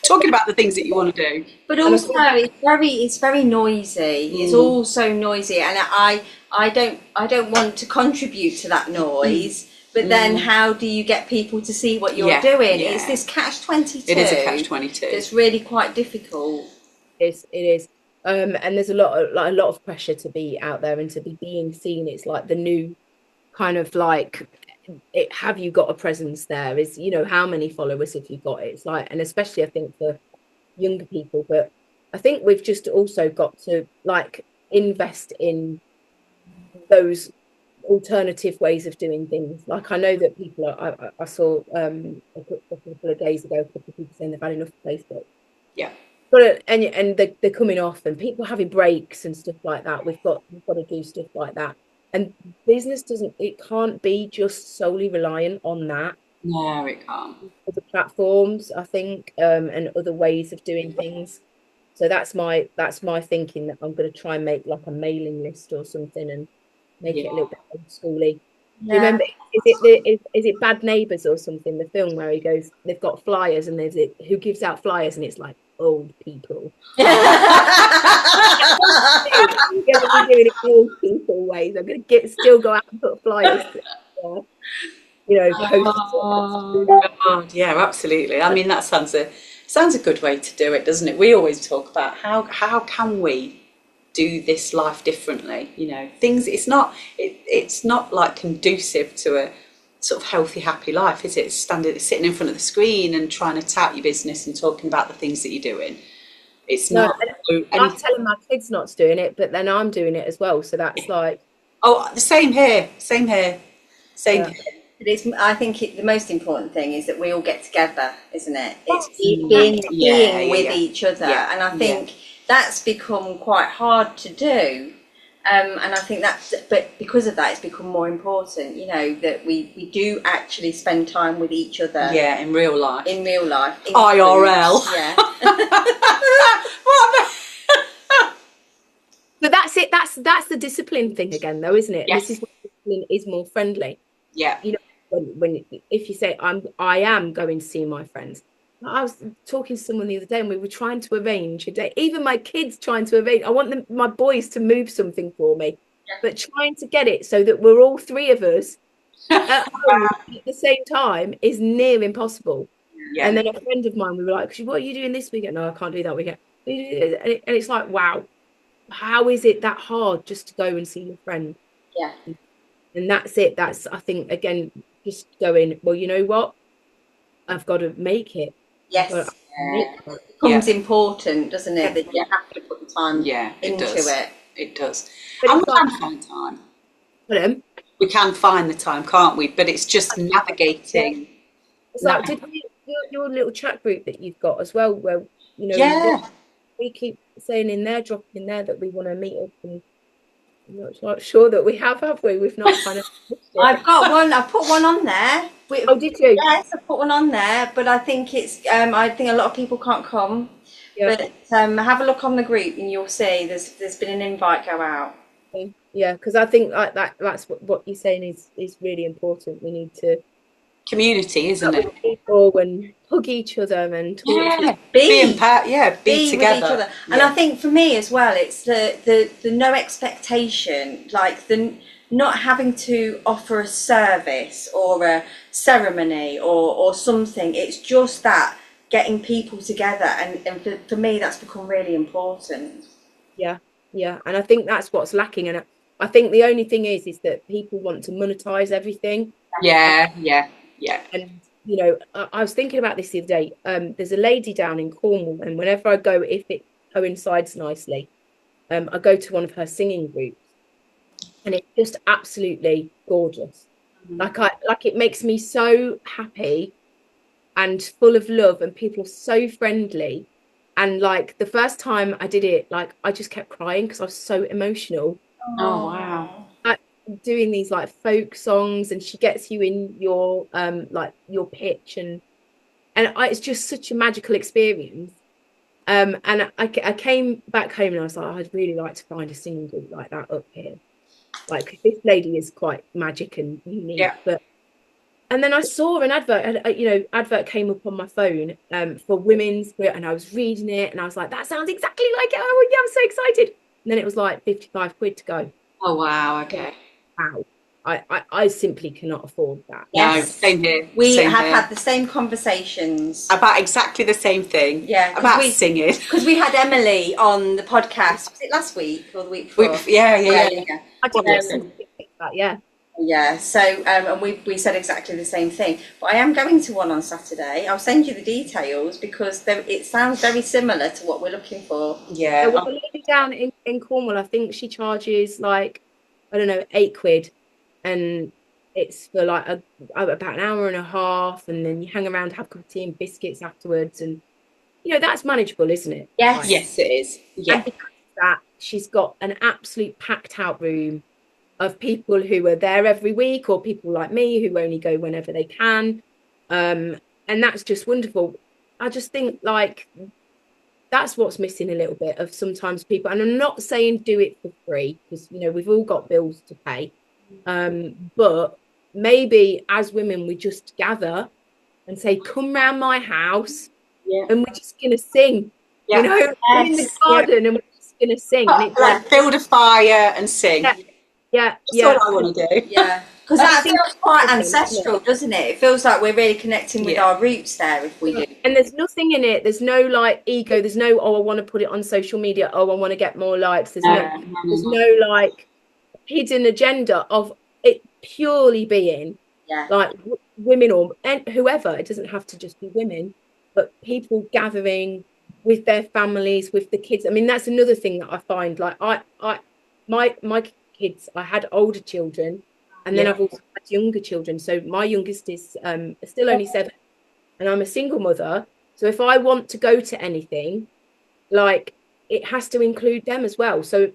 talking about the things that you want to do. But also, it's very noisy. It's all so noisy, and I don't want to contribute to that noise. But then how do you get people to see what you're doing? Yeah. It's this catch-22. It is a catch-22. It's really quite difficult. It is. And there's a lot of pressure to be out there and to be being seen. It's like the new kind of like, have you got a presence there? Is, you know, how many followers have you got? It's like, and especially I think for younger people, but I think we've just also got to like invest in those alternative ways of doing things. Like I know that people are, I saw a couple of days ago a couple of people saying they've had enough of Facebook. Yeah. But and they're coming off and people are having breaks and stuff like that. We've got to do stuff like that. And business can't be just solely reliant on that. No, it can't. Other platforms, I think, and other ways of doing things. So that's my thinking, that I'm going to try and make like a mailing list or something and make it a little bit old schooly. Do you remember? Is it Bad Neighbours or something? The film where he goes, they've got flyers, and there's it who gives out flyers, and it's like old people. I'm going to be doing it old people ways. I'm going to still go out and put flyers. Post. Oh, God, yeah, absolutely. I mean, that sounds a good way to do it, doesn't it? We always talk about how can we do this life differently? Things. It's not like conducive to a sort of healthy, happy life, is it? Sitting in front of the screen and trying to tout your business and talking about the things that you're doing. It's not. I'm telling my kids not to doing it, but then I'm doing it as well. So that's like. Oh, the same here. Same here. Yeah. I think the most important thing is that we all get together, isn't it? It's being with each other, and I think that's become quite hard to do. And I think but because of that, it's become more important. That we do actually spend time with each other. Yeah, in real life. IRL. Yeah. But that's it. That's the discipline thing again, though, isn't it? Yes. This is where discipline is more friendly. Yeah. When if you say I am going to see my friends. I was talking to someone the other day, and we were trying to arrange a day. Even my kids trying to arrange. I want my boys to move something for me, but trying to get it so that we're all three of us at home at the same time is near impossible. Yeah. And then a friend of mine, we were like, "What are you doing this weekend?" No, I can't do that weekend. And it's like, wow, how is it that hard just to go and see your friend? Yeah. And that's it. That's, I think, again, just going, well, you know what? I've got to make it. Yes. It becomes important, doesn't it? That you have to put the time into it. It does. But and we can find time. Pardon? We can find the time, can't we? But it's just navigating. It's like, your little chat group that you've got as well, where, we keep saying in there, dropping in there that we want to meet up, and I'm not sure that we have we? We've not kind of. I've got one. I put one on there. Oh, did you? Yes, I put one on there, but I think it's. I think a lot of people can't come. Yeah. But have a look on the group, and you'll see there's been an invite go out. Yeah, because I think like that's what you're saying is really important. We need to. Community, isn't it? People and hug each other and talk. Be together. With each other. And I think for me as well, it's the no expectation, like the not having to offer a service or a ceremony or something. It's just that getting people together, and for me, that's become really important. Yeah, and I think that's what's lacking, and I think the only thing is that people want to monetize everything. Yeah. And I was thinking about this the other day. There's a lady down in Cornwall, and whenever I go, if it coincides nicely, I go to one of her singing groups, and it's just absolutely gorgeous. Like it makes me so happy and full of love, and people are so friendly. And like the first time I did it, like I just kept crying because I was so emotional. Oh wow. Doing these like folk songs, and she gets you in your like your pitch, and it's just such a magical experience. And I came back home and I was like, I'd really like to find a singing group like that up here. Like this lady is quite magic and unique. Yeah. And then I saw an advert came up on my phone for women's, and I was reading it and I was like, that sounds exactly like it. Oh yeah, I'm so excited. And then it was like 55 quid to go. Oh wow, okay. Wow. I simply cannot afford that. Yes, no, same here. We have had the same conversations about exactly the same thing. Yeah, about singing. Because we had Emily on the podcast. Was it last week or the week before? I did that. Yeah. So and we said exactly the same thing. But I am going to one on Saturday. I'll send you the details because it sounds very similar to what we're looking for. Yeah. Well, the lady down in Cornwall, I think she charges like, I don't know, 8 quid. And it's for like about an hour and a half, and then you hang around, have a cup of tea and biscuits afterwards, and that's manageable, isn't it? Yes, like, yes, it is. Yeah. And because of that, she's got an absolute packed out room of people who are there every week, or people like me who only go whenever they can, and that's just wonderful. I just think like that's what's missing a little bit of sometimes people. And I'm not saying do it for free, because we've all got bills to pay, but maybe as women we just gather and say, come round my house, and we're just gonna sing, we're in the garden, and we're just gonna sing, and it's build a fire and sing. That's all I want to do. Because that feels quite ancestral, doesn't it? It feels like we're really connecting with our roots there if we do. And there's nothing in it. There's no like ego. There's no, oh, I want to put it on social media. Oh, I want to get more likes. There's no like hidden agenda of it purely being like women or and whoever. It doesn't have to just be women, but people gathering with their families, with the kids. I mean, that's another thing that I find. Like my kids, I had older children, and then I've also had younger children. So my youngest is still only 7, and I'm a single mother. So if I want to go to anything, like, it has to include them as well. So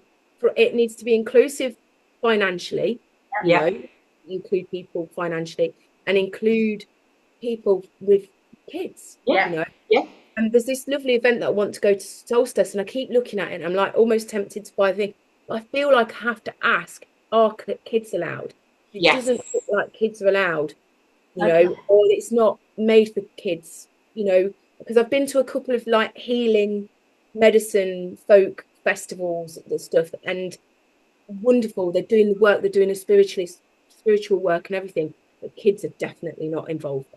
it needs to be inclusive financially, include people financially, and include people with kids. And there's this lovely event that I want to go to, Solstice, and I keep looking at it and I'm like almost tempted to buy the thing. I feel like I have to ask, are kids allowed? It doesn't look like kids are allowed, or it's not made for kids, because I've been to a couple of like healing medicine folk festivals and stuff, and wonderful. They're doing the work, they're doing a spiritual work and everything, but kids are definitely not involved.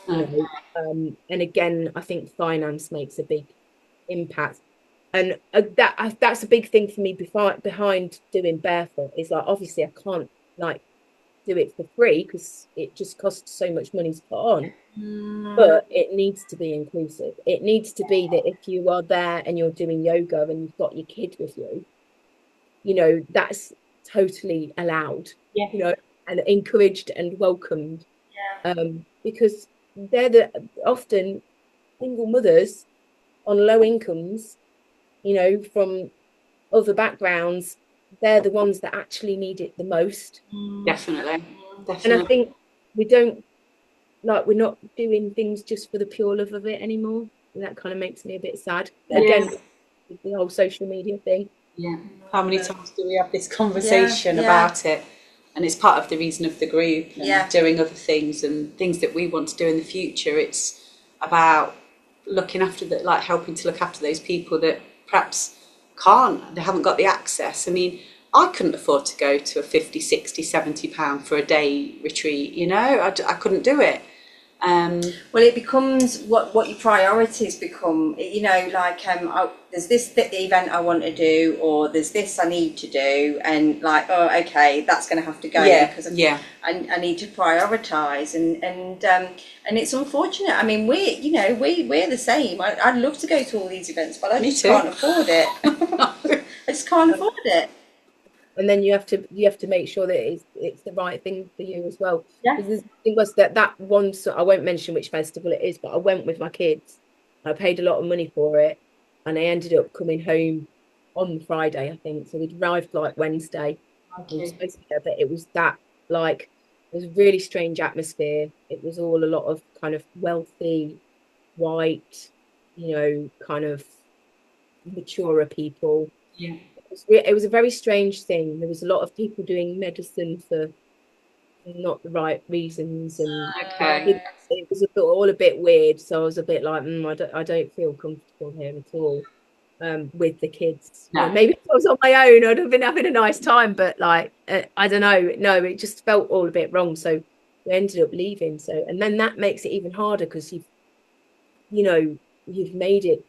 And again, I think finance makes a big impact. And that's a big thing for me behind doing Barefoot, is like, obviously I can't like do it for free because it just costs so much money to put on, but it needs to be inclusive. It needs to be that if you are there and you're doing yoga and you've got your kid with you, that's totally allowed, and encouraged and welcomed, because they're often single mothers on low incomes, from other backgrounds. They're the ones that actually need it the most. Definitely. And I think we're not doing things just for the pure love of it anymore, and that kind of makes me a bit sad. Again, with the whole social media thing. How many times do we have this conversation about it? And it's part of the reason of the group and doing other things and things that we want to do in the future. It's about looking after helping to look after those people that perhaps they haven't got the access. I mean, I couldn't afford to go to a 50, 60, 70 pound for a day retreat, I couldn't do it. Well, it becomes what your priorities become, there's this event I want to do, or there's this I need to do, and like, oh, okay, that's going to have to go because I need to prioritise, and it's unfortunate. I mean, we're the same. I'd love to go to all these events, but I just can't afford it. I just can't afford it. And then you have to make sure that it's the right thing for you as well. Because the thing was that one, so I won't mention which festival it is, but I went with my kids. I paid a lot of money for it, and I ended up coming home on Friday, I think. So we'd arrived like Wednesday. But it was that, like, it was a really strange atmosphere. It was all a lot of kind of wealthy, white, kind of maturer people. It was a very strange thing. There was a lot of people doing medicine for not the right reasons, and it was all a bit weird. So I was a bit like, I don't feel comfortable here at all with the kids. Maybe if I was on my own, I'd have been having a nice time, but like, I don't know. No, it just felt all a bit wrong. So we ended up leaving. So, and then that makes it even harder because you've made it,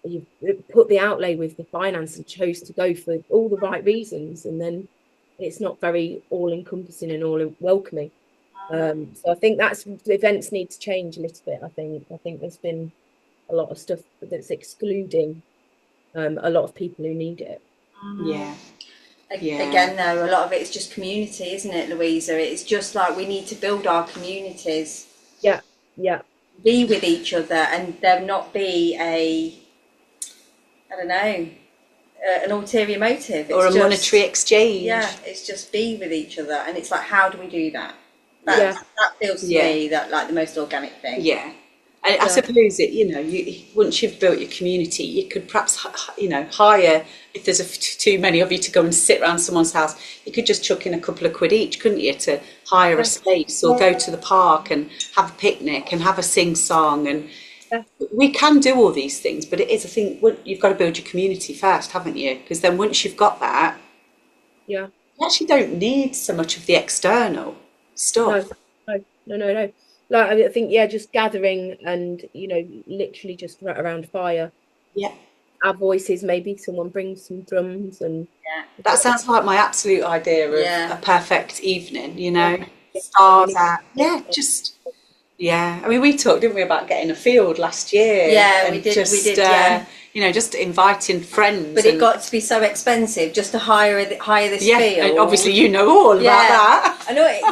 you've put the outlay with the finance and chose to go for all the right reasons, and then it's not very all-encompassing and all-welcoming. So I think the events need to change a little bit. I think there's been a lot of stuff that's excluding a lot of people who need it. Again, though, a lot of it is just community, isn't it, Louisa? It's just like we need to build our communities. Be with each other, and there not be an ulterior motive. Or a monetary exchange. It's just be with each other, and it's like, how do we do that? That feels to me that like the most organic thing. I suppose it, once you've built your community, you could perhaps, hire, if there's too many of you to go and sit around someone's house, you could just chuck in a couple of quid each, couldn't you, to hire a space or go to the park and have a picnic and have a sing-song. And we can do all these things, but it is, I think, you've got to build your community first, haven't you? Because then once you've got that, you actually don't need so much of the external stuff. No. Like, I think, just gathering and, literally just around fire. Yeah. Our voices, maybe someone brings some drums and... That sounds like my absolute idea of a perfect evening, Stars out. I mean, we talked, didn't we, about getting a field last year? Yeah, we did. Just inviting friends. But it got to be so expensive just to hire this field. And obviously you know all about that. I know it,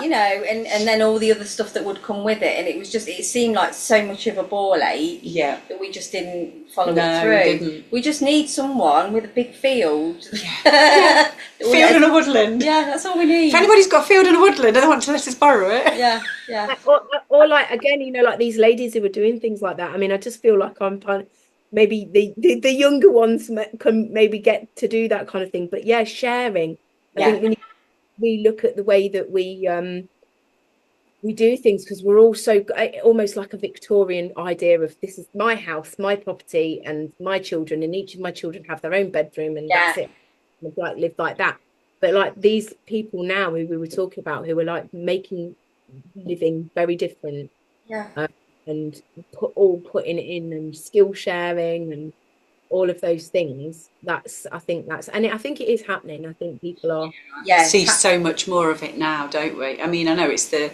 and then all the other stuff that would come with it, and it was just, it seemed like so much of a ball ache that we just didn't follow it through. We just need someone with a big field. Field and a woodland. Yeah, that's all we need. If anybody's got a field and a woodland and they want to let us borrow it. Yeah. Or like, again, like these ladies who were doing things like that. I mean, I just feel like I'm kind of, maybe the younger ones can maybe get to do that kind of thing. But sharing. I think we look at the way that we do things, because we're also almost like a Victorian idea of, this is my house, my property, and my children, and each of my children have their own bedroom, and that's it. And like live like that. But like these people now who we were talking about, who are like making living very different. And putting it in, and skill sharing and all of those things. I think it is happening. I think people are see so much more of it now, don't we? I mean, I know it's the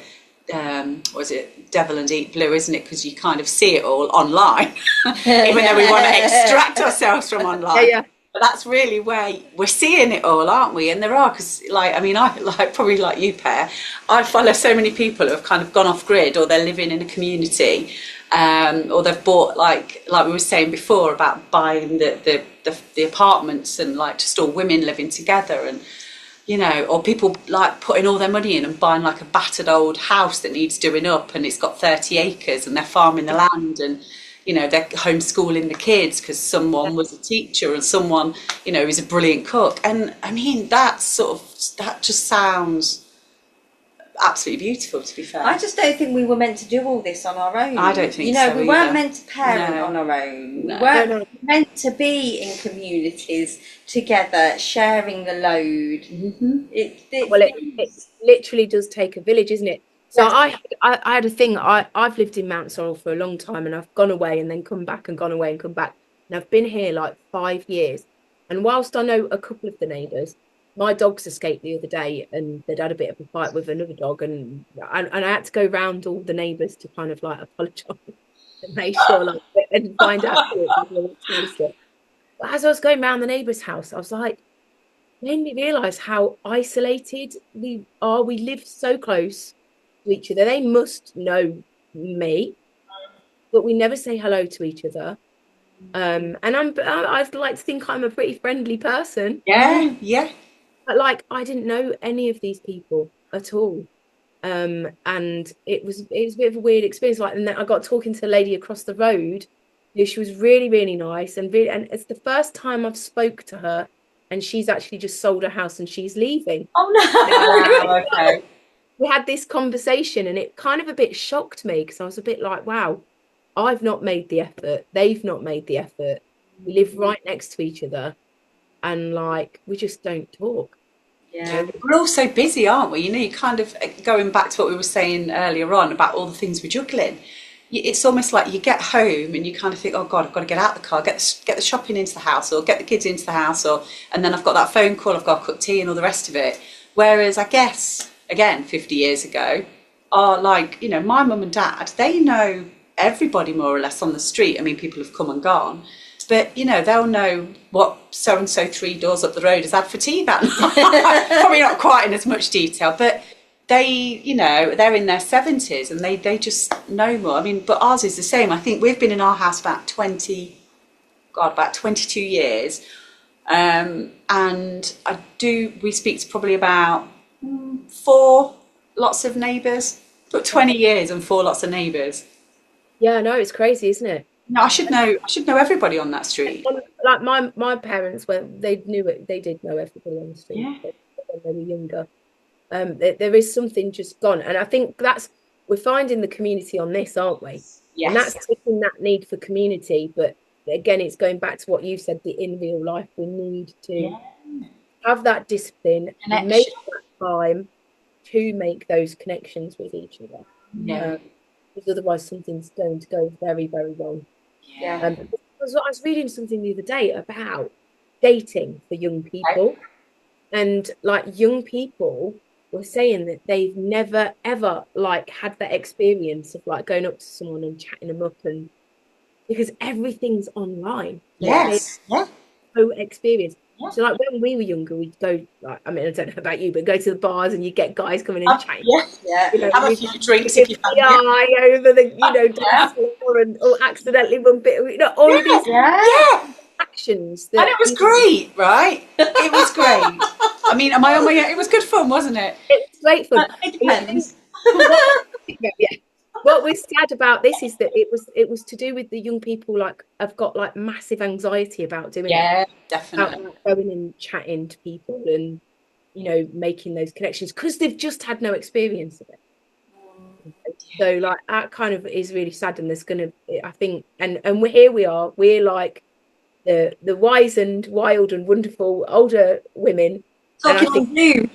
was it Devil and Eat Blue, isn't it? Because you kind of see it all online, even though we want to extract ourselves from online. But that's really where we're seeing it all, aren't we? And there are, because I probably like you, Per, I follow so many people who have kind of gone off grid, or they're living in a community, or they've bought, like we were saying before, about buying the apartments, and like just all women living together, and or people like putting all their money in and buying like a battered old house that needs doing up, and it's got 30 acres and they're farming the land, and they're homeschooling the kids because someone was a teacher and someone, is a brilliant cook. And I mean, that just sounds absolutely beautiful, to be fair. I just don't think we were meant to do all this on our own. I don't think so we weren't meant to parent on our own. No. We weren't meant to be in communities together, sharing the load. Mm-hmm. It literally does take a village, isn't it? So I had a thing. I've lived in Mount Sorrel for a long time, and I've gone away and then come back and gone away and come back. And I've been here like 5 years. And whilst I know a couple of the neighbours, my dogs escaped the other day, and they'd had a bit of a fight with another dog, and I had to go round all the neighbours to kind of like apologise and make sure and find out who it was. But as I was going round the neighbour's house, I was like, made me realise how isolated we are. We live so close to each other. They must know me, but we never say hello to each other. And I'd like to think I'm a pretty friendly person. Yeah. But like, I didn't know any of these people at all. And it was a bit of a weird experience. Like, and then I got talking to a lady across the road, who she was really, really nice, and it's the first time I've spoke to her, and she's actually just sold her house and she's leaving. Oh no! Okay. We had this conversation, and it kind of a bit shocked me, because I was a bit like, wow, I've not made the effort. They've not made the effort. We live right next to each other, and like, we just don't talk. Yeah. We're all so busy, aren't we? You kind of, going back to what we were saying earlier on about all the things we're juggling. It's almost like you get home and you kind of think, oh God, I've got to get out the car, get the shopping into the house, or get the kids into the house, and then I've got that phone call, I've got to cook tea and all the rest of it. Whereas I guess, again, 50 years ago, are like, my mum and dad, they know everybody more or less on the street. I mean, people have come and gone, but they'll know what so-and-so 3 doors up the road has had for tea that night. Probably not quite in as much detail, but they, they're in their 70s and they just know more. I mean, but ours is the same. I think we've been in our house about 22 years. And we speak to probably about 4 lots of neighbours, but 20 years and 4 lots of neighbours. Yeah, no, it's crazy, isn't it? No, I should know everybody on that street. Like my parents, when they knew it, they did know everybody on the street when they were younger. There is something just gone, and I think we're finding the community on this, aren't we? Yes. And that's taking that need for community. But again, it's going back to what you said, the in real life, we need to have that discipline, make that time to make those connections with each other. Because otherwise something's going to go very, very wrong. I was reading something the other day about dating for young people, and like young people were saying that they've never ever like had that experience of like going up to someone and chatting them up, and because everything's online. Yes. No experience. So like when we were younger, we'd go, like, I mean, I don't know about you, but go to the bars and you get guys coming in and chatting. You know, have a few drinks if you fancy. The eye over the, dance floor and accidentally bump it, all of these actions. And it was great, right? It was great. I mean, am I on my own? It was good fun, wasn't it? It was great fun. It depends. What was sad about this is that it was to do with the young people, like, have got like massive anxiety about doing it. Definitely. About going and chatting to people and making those connections because they've just had no experience of it. So like that kind of is really sad, and there's gonna, I think, and here we are, we're like the wise and wild and wonderful older women talking on Zoom.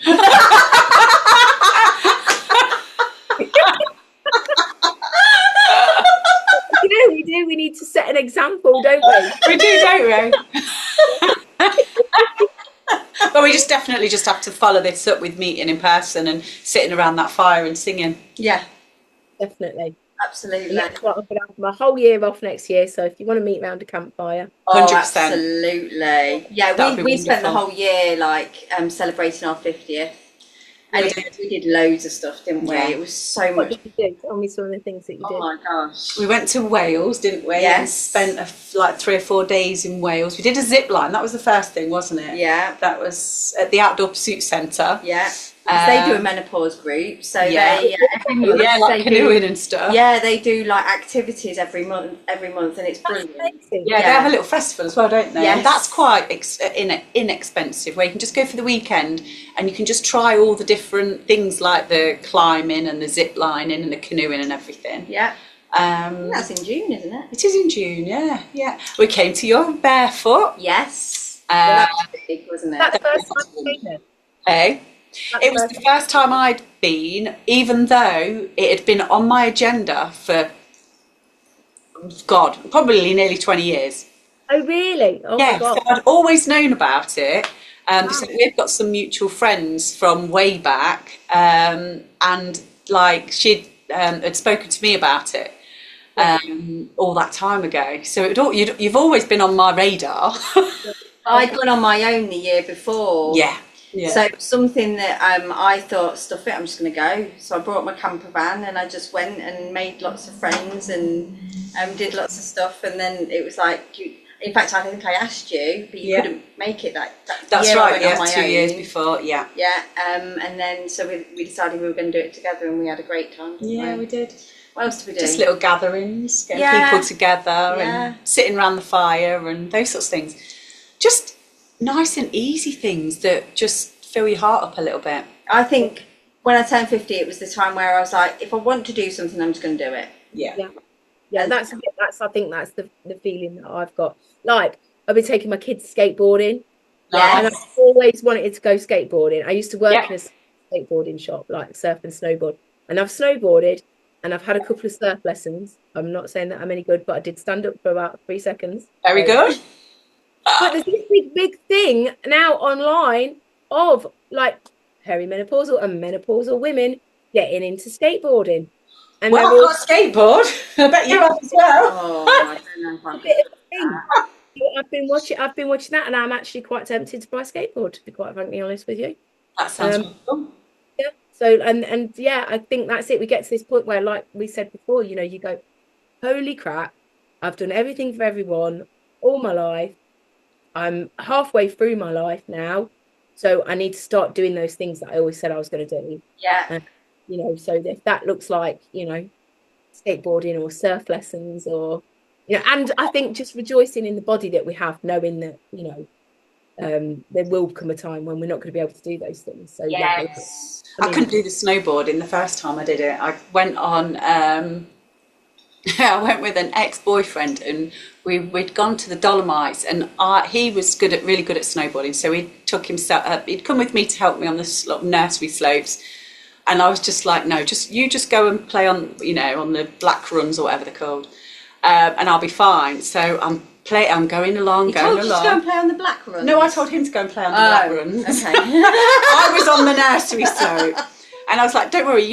We need to set an example, don't we? We do, don't we? But we definitely have to follow this up with meeting in person and sitting around that fire and singing. Yeah, definitely. Absolutely. And that's what I'm going to have my whole year off next year. So if you want to meet around a campfire, 100%. Absolutely. Yeah, we spent the whole year celebrating our 50th. And we did loads of stuff, didn't we? It was so much. What did you do? Tell me some of the things that you did. Oh my gosh. We went to Wales, didn't we? Yes. And spent 3 or 4 days in Wales. We did a zip line. That was the first thing, wasn't it? Yeah. That was at the Outdoor Pursuit Centre. Yeah. They do a menopause group, so they every month, like canoeing and stuff. Yeah, they do like activities every month, and it's brilliant. Yeah, they have a little festival as well, don't they? Yes. And that's quite inexpensive, where you can just go for the weekend and you can just try all the different things like the climbing and the zip lining and the canoeing and everything. Yeah. That's in June, isn't it? It is in June, yeah. We came to Europe barefoot. Yes. That was big, wasn't it? That's the first time I've been there. Hey. It was the first time I'd been, even though it had been on my agenda for, God, probably nearly 20 years. Oh, really? Oh, yeah, my God. So I'd always known about it. So we've got some mutual friends from way back, and like she'd had spoken to me about it all that time ago. So you've always been on my radar. I'd gone on my own the year before. Yeah. So something that I thought, stuff it, I'm just going to go. So I brought my camper van and I just went and made lots of friends and did lots of stuff. And then it was like, in fact, I think I asked you, but you couldn't make it That's year. Right, yeah, 2 years before, yeah. Yeah, and then so we decided we were going to do it together, and we had a great time. We did. What else did we do? Just little gatherings, getting people together and sitting around the fire and those sorts of things. Just nice and easy things that just fill your heart up a little bit. I think when I turned 50, it was the time where I was like, if I want to do something, I'm just going to do it. Yeah. That's I think that's the feeling that I've got. Like, I've been taking my kids skateboarding. And I've always wanted to go skateboarding. I used to work in a skateboarding shop, like surf and snowboard. And I've snowboarded and I've had a couple of surf lessons. I'm not saying that I'm any good, but I did stand up for about 3 seconds. Very good. But there's this big thing now online of like perimenopausal and menopausal women getting into skateboarding. And well, I've got a skateboard. I bet you have as well. Oh, I don't know if I'm I've been watching that, and I'm actually quite tempted to buy a skateboard, to be quite frankly honest with you. That sounds cool. Yeah. So and yeah, I think that's it. We get to this point where, like we said before, you go, holy crap, I've done everything for everyone all my life. I'm halfway through my life now, so I need to start doing those things that I always said I was going to do. Yeah. So if that looks like, skateboarding or surf lessons, or and I think just rejoicing in the body that we have, knowing that there will come a time when we're not going to be able to do those things. So Yes. I couldn't do the snowboarding the first time I did it. I went on I went with an ex-boyfriend, and we'd gone to the Dolomites, and he was really good at snowboarding, so he took himself up. He'd come with me to help me on the nursery slopes, and I was just like, no, you just go and play on on the black runs or whatever they're called, and I'll be fine. So I'm going along. You told you to go and play on the black runs? No, I told him to go and play on the black runs. Okay. I was on the nursery slope, and I was like, don't worry,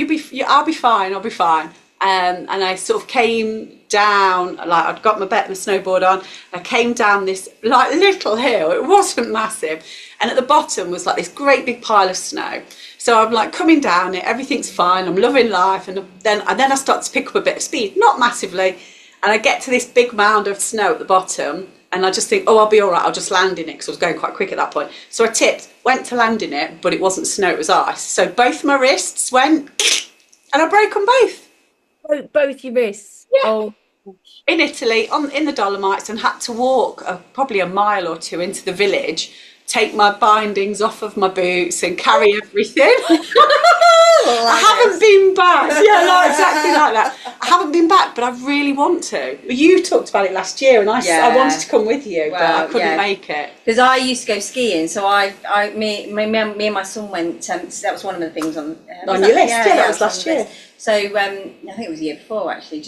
I'll be fine. And I sort of came down, like I'd got my snowboard on. I came down this like little hill. It wasn't massive, and at the bottom was like this great big pile of snow. So I'm like coming down it, everything's fine. I'm loving life, and then I start to pick up a bit of speed, not massively, and I get to this big mound of snow at the bottom, and I just think, oh, I'll be all right. I'll just land in it, because I was going quite quick at that point. So I tipped, went to land in it, but it wasn't snow, it was ice. So both my wrists went, and I broke them both. Both your wrists? Yeah. Oh. In Italy, in the Dolomites, and had to walk probably a mile or two into the village, take my bindings off of my boots and carry everything. I haven't been back. Yeah, like, exactly like that. I haven't been back, but I really want to. You talked about it last year, and I wanted to come with you, but I couldn't make it. Because I used to go skiing, so me and my son went. So that was one of the things on your list. Yeah, that was last year. So I think it was the year before, actually.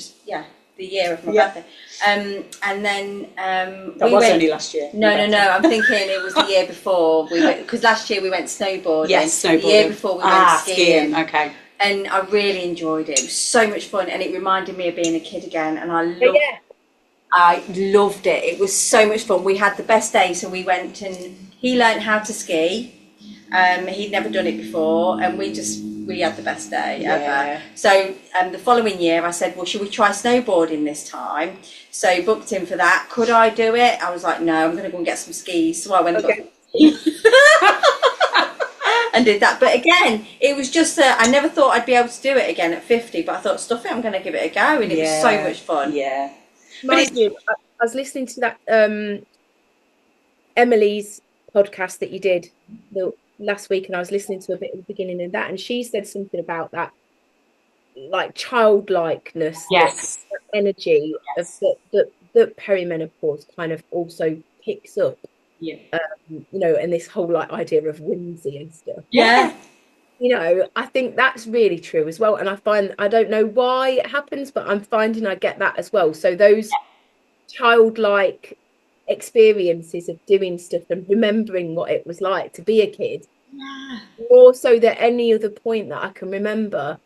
The year of my birthday. And then that was only last year. No. I'm thinking it was the year before because last year we went snowboarding. Yes, snowboarding. The year before we went skiing. Okay. And I really enjoyed it. It was so much fun, and it reminded me of being a kid again. And I loved it. It was so much fun. We had the best day. So we went, and he learned how to ski. He'd never done it before, and we had the best day ever. So the following year I said, well, should we try snowboarding this time? So booked in for that. Could I do it? I was like, no, I'm going to go and get some skis. So I went and got and did that. But again, it was just I never thought I'd be able to do it again at 50, but I thought, stuff it, I'm going to give it a go, and it was so much fun. Yeah. But I was listening to that Emily's podcast that you did last week, and I was listening to a bit at the beginning of that, and she said something about that, like childlikeness, yes, that energy of that perimenopause kind of also picks up. Yeah. And this whole like idea of whimsy and stuff. Yeah. I think that's really true as well. And I don't know why it happens, but I'm finding I get that as well. So those childlike experiences of doing stuff and remembering what it was like to be a kid, more so than any other point that I can remember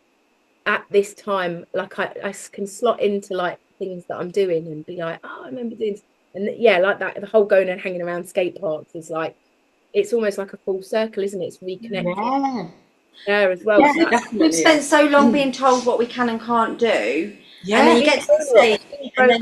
at this time. Like I can slot into like things that I'm doing and be like, oh, I remember doing this. And like that, the whole going and hanging around skate parks is like, it's almost like a full circle, isn't it? It's reconnecting there as well. Yeah, so we've spent so long being told what we can and can't do. Yeah, and then you get to the stage, and then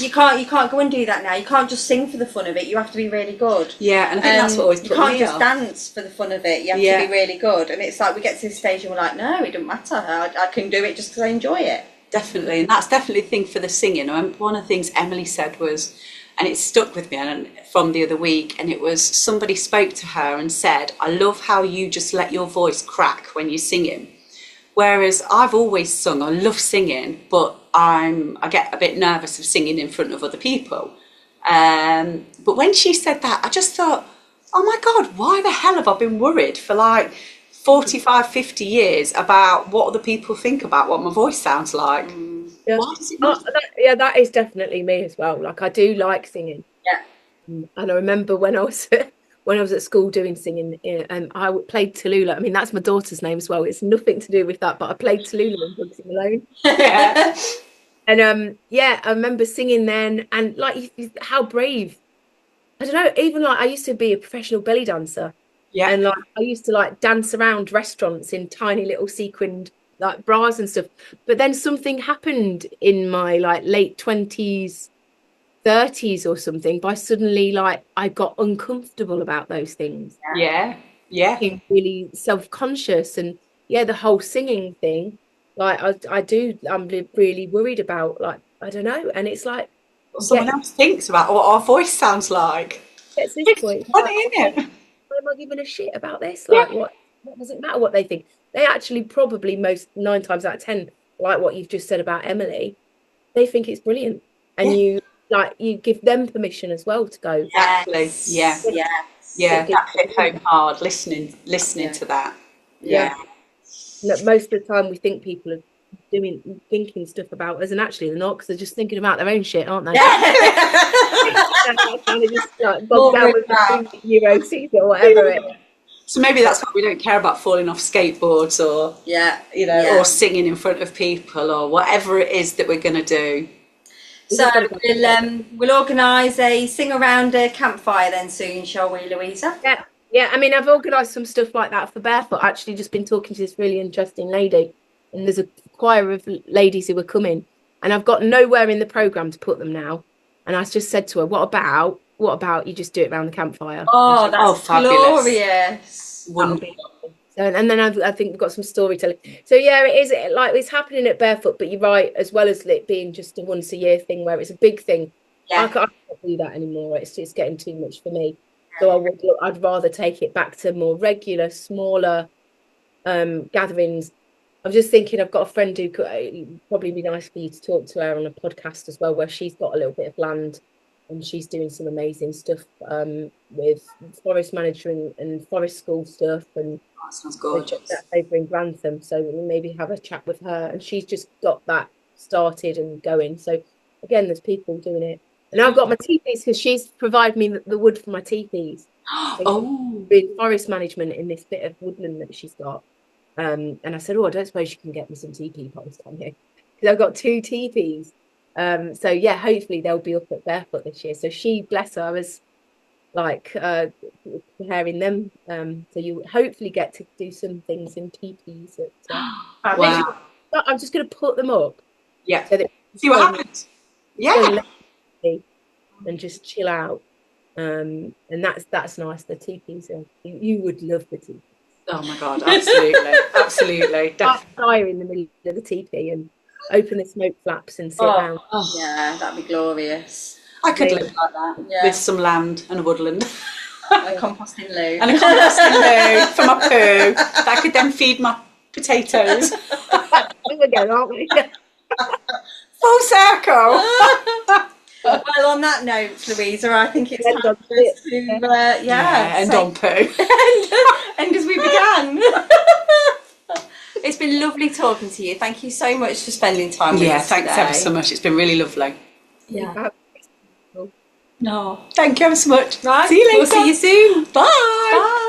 you can't go and do that now. You can't just sing for the fun of it. You have to be really good. Yeah, and I think that's what always put me off. You can't just dance for the fun of it. You have to be really good. And it's like we get to this stage and we're like, no, it doesn't matter. I can do it just because I enjoy it. Definitely, and that's definitely the thing for the singing. One of the things Emily said was, and it stuck with me from the other week, and it was somebody spoke to her and said, I love how you just let your voice crack when you're singing. Whereas I've always sung, I love singing, but I get a bit nervous of singing in front of other people. But when she said that, I just thought, oh my God, why the hell have I been worried for like 45, 50 years about what other people think about what my voice sounds like? Why does it matter? That is definitely me as well. Like I do like singing. Yeah. And I remember when I was at school doing singing, and I played Tallulah. I mean, that's my daughter's name as well. It's nothing to do with that, but I played Tallulah in Bugsy Malone. Yeah. And I remember singing then, and like how brave. I don't know. Even like I used to be a professional belly dancer. Yeah. And like I used to like dance around restaurants in tiny little sequined like bras and stuff. But then something happened in my like late 20s, 30s or something, by suddenly like I got uncomfortable about those things. Yeah. Being really self-conscious, and the whole singing thing. Like I'm really worried about, like, I don't know. And it's like, What someone else thinks about what our voice sounds like. it's this It's point, funny, like, isn't it? why am I giving a shit about this? Yeah. Like, what does it matter what they think? They actually probably most 9 times out of 10, like what you've just said about Emily, they think it's brilliant. And you give them permission as well to go. Exactly. Yeah. Yeah. It That hit gives- home hard. Listening to that. Yeah. Look, most of the time we think people are thinking stuff about us, and actually they're not, because they're just thinking about their own shit, aren't they? Kind of just like bogged down with the neuroses or whatever it is. So maybe that's why we don't care about falling off skateboards or or singing in front of people or whatever it is that we're going to do. So we'll organise a sing around a campfire then soon, shall we, Louisa? Yeah. I mean, I've organised some stuff like that for Barefoot. Actually, just been talking to this really interesting lady, and there's a choir of ladies who are coming, and I've got nowhere in the programme to put them now. And I just said to her, "What about you just do it around the campfire?" Oh, that's glorious! Wonderful. So, and then I think we've got some storytelling. So yeah, it is like it's happening at Barefoot, but you're right, as well as it being just a once a year thing where it's a big thing. I can't do that anymore. It's getting too much for me. So I'd rather take it back to more regular, smaller gatherings. I'm just thinking, I've got a friend who could probably be nice for you to talk to her on a podcast as well, where she's got a little bit of land and she's doing some amazing stuff with forest management and forest school stuff, and that sounds gorgeous. Over in Grantham, so we'll maybe have a chat with her, and she's just got that started and going. So again, there's people doing it, and I've got my teepees because she's provided me the wood for my teepees. So doing forest management in this bit of woodland that she's got. And I said, I don't suppose you can get me some teepee poles, can you? Because I've got 2 teepees. So yeah, hopefully they'll be up at Barefoot this year. So she, bless her, was like preparing them. So you hopefully get to do some things in teepees. Wow. I'm just going to put them up. Yeah. So that see what happens. Yeah. And just chill out. And that's nice. The teepees, you would love the teepees. Oh my God, absolutely. Fire in the middle of the teepee and open the smoke flaps and sit down. Oh, yeah, that'd be glorious. I could live like that with some land and a woodland. A composting loo. And a composting loo for my poo that I could then feed my potatoes. Again, aren't we? Full circle. Well, on that note, Louisa, I think it's time for us to end on poo. End as we began. It's been lovely talking to you. Thank you so much for spending time with us thanks today. ever so much. It's been really lovely. Yeah. No, thank you ever so much. Right. See you later. We'll see you soon. Bye. Bye.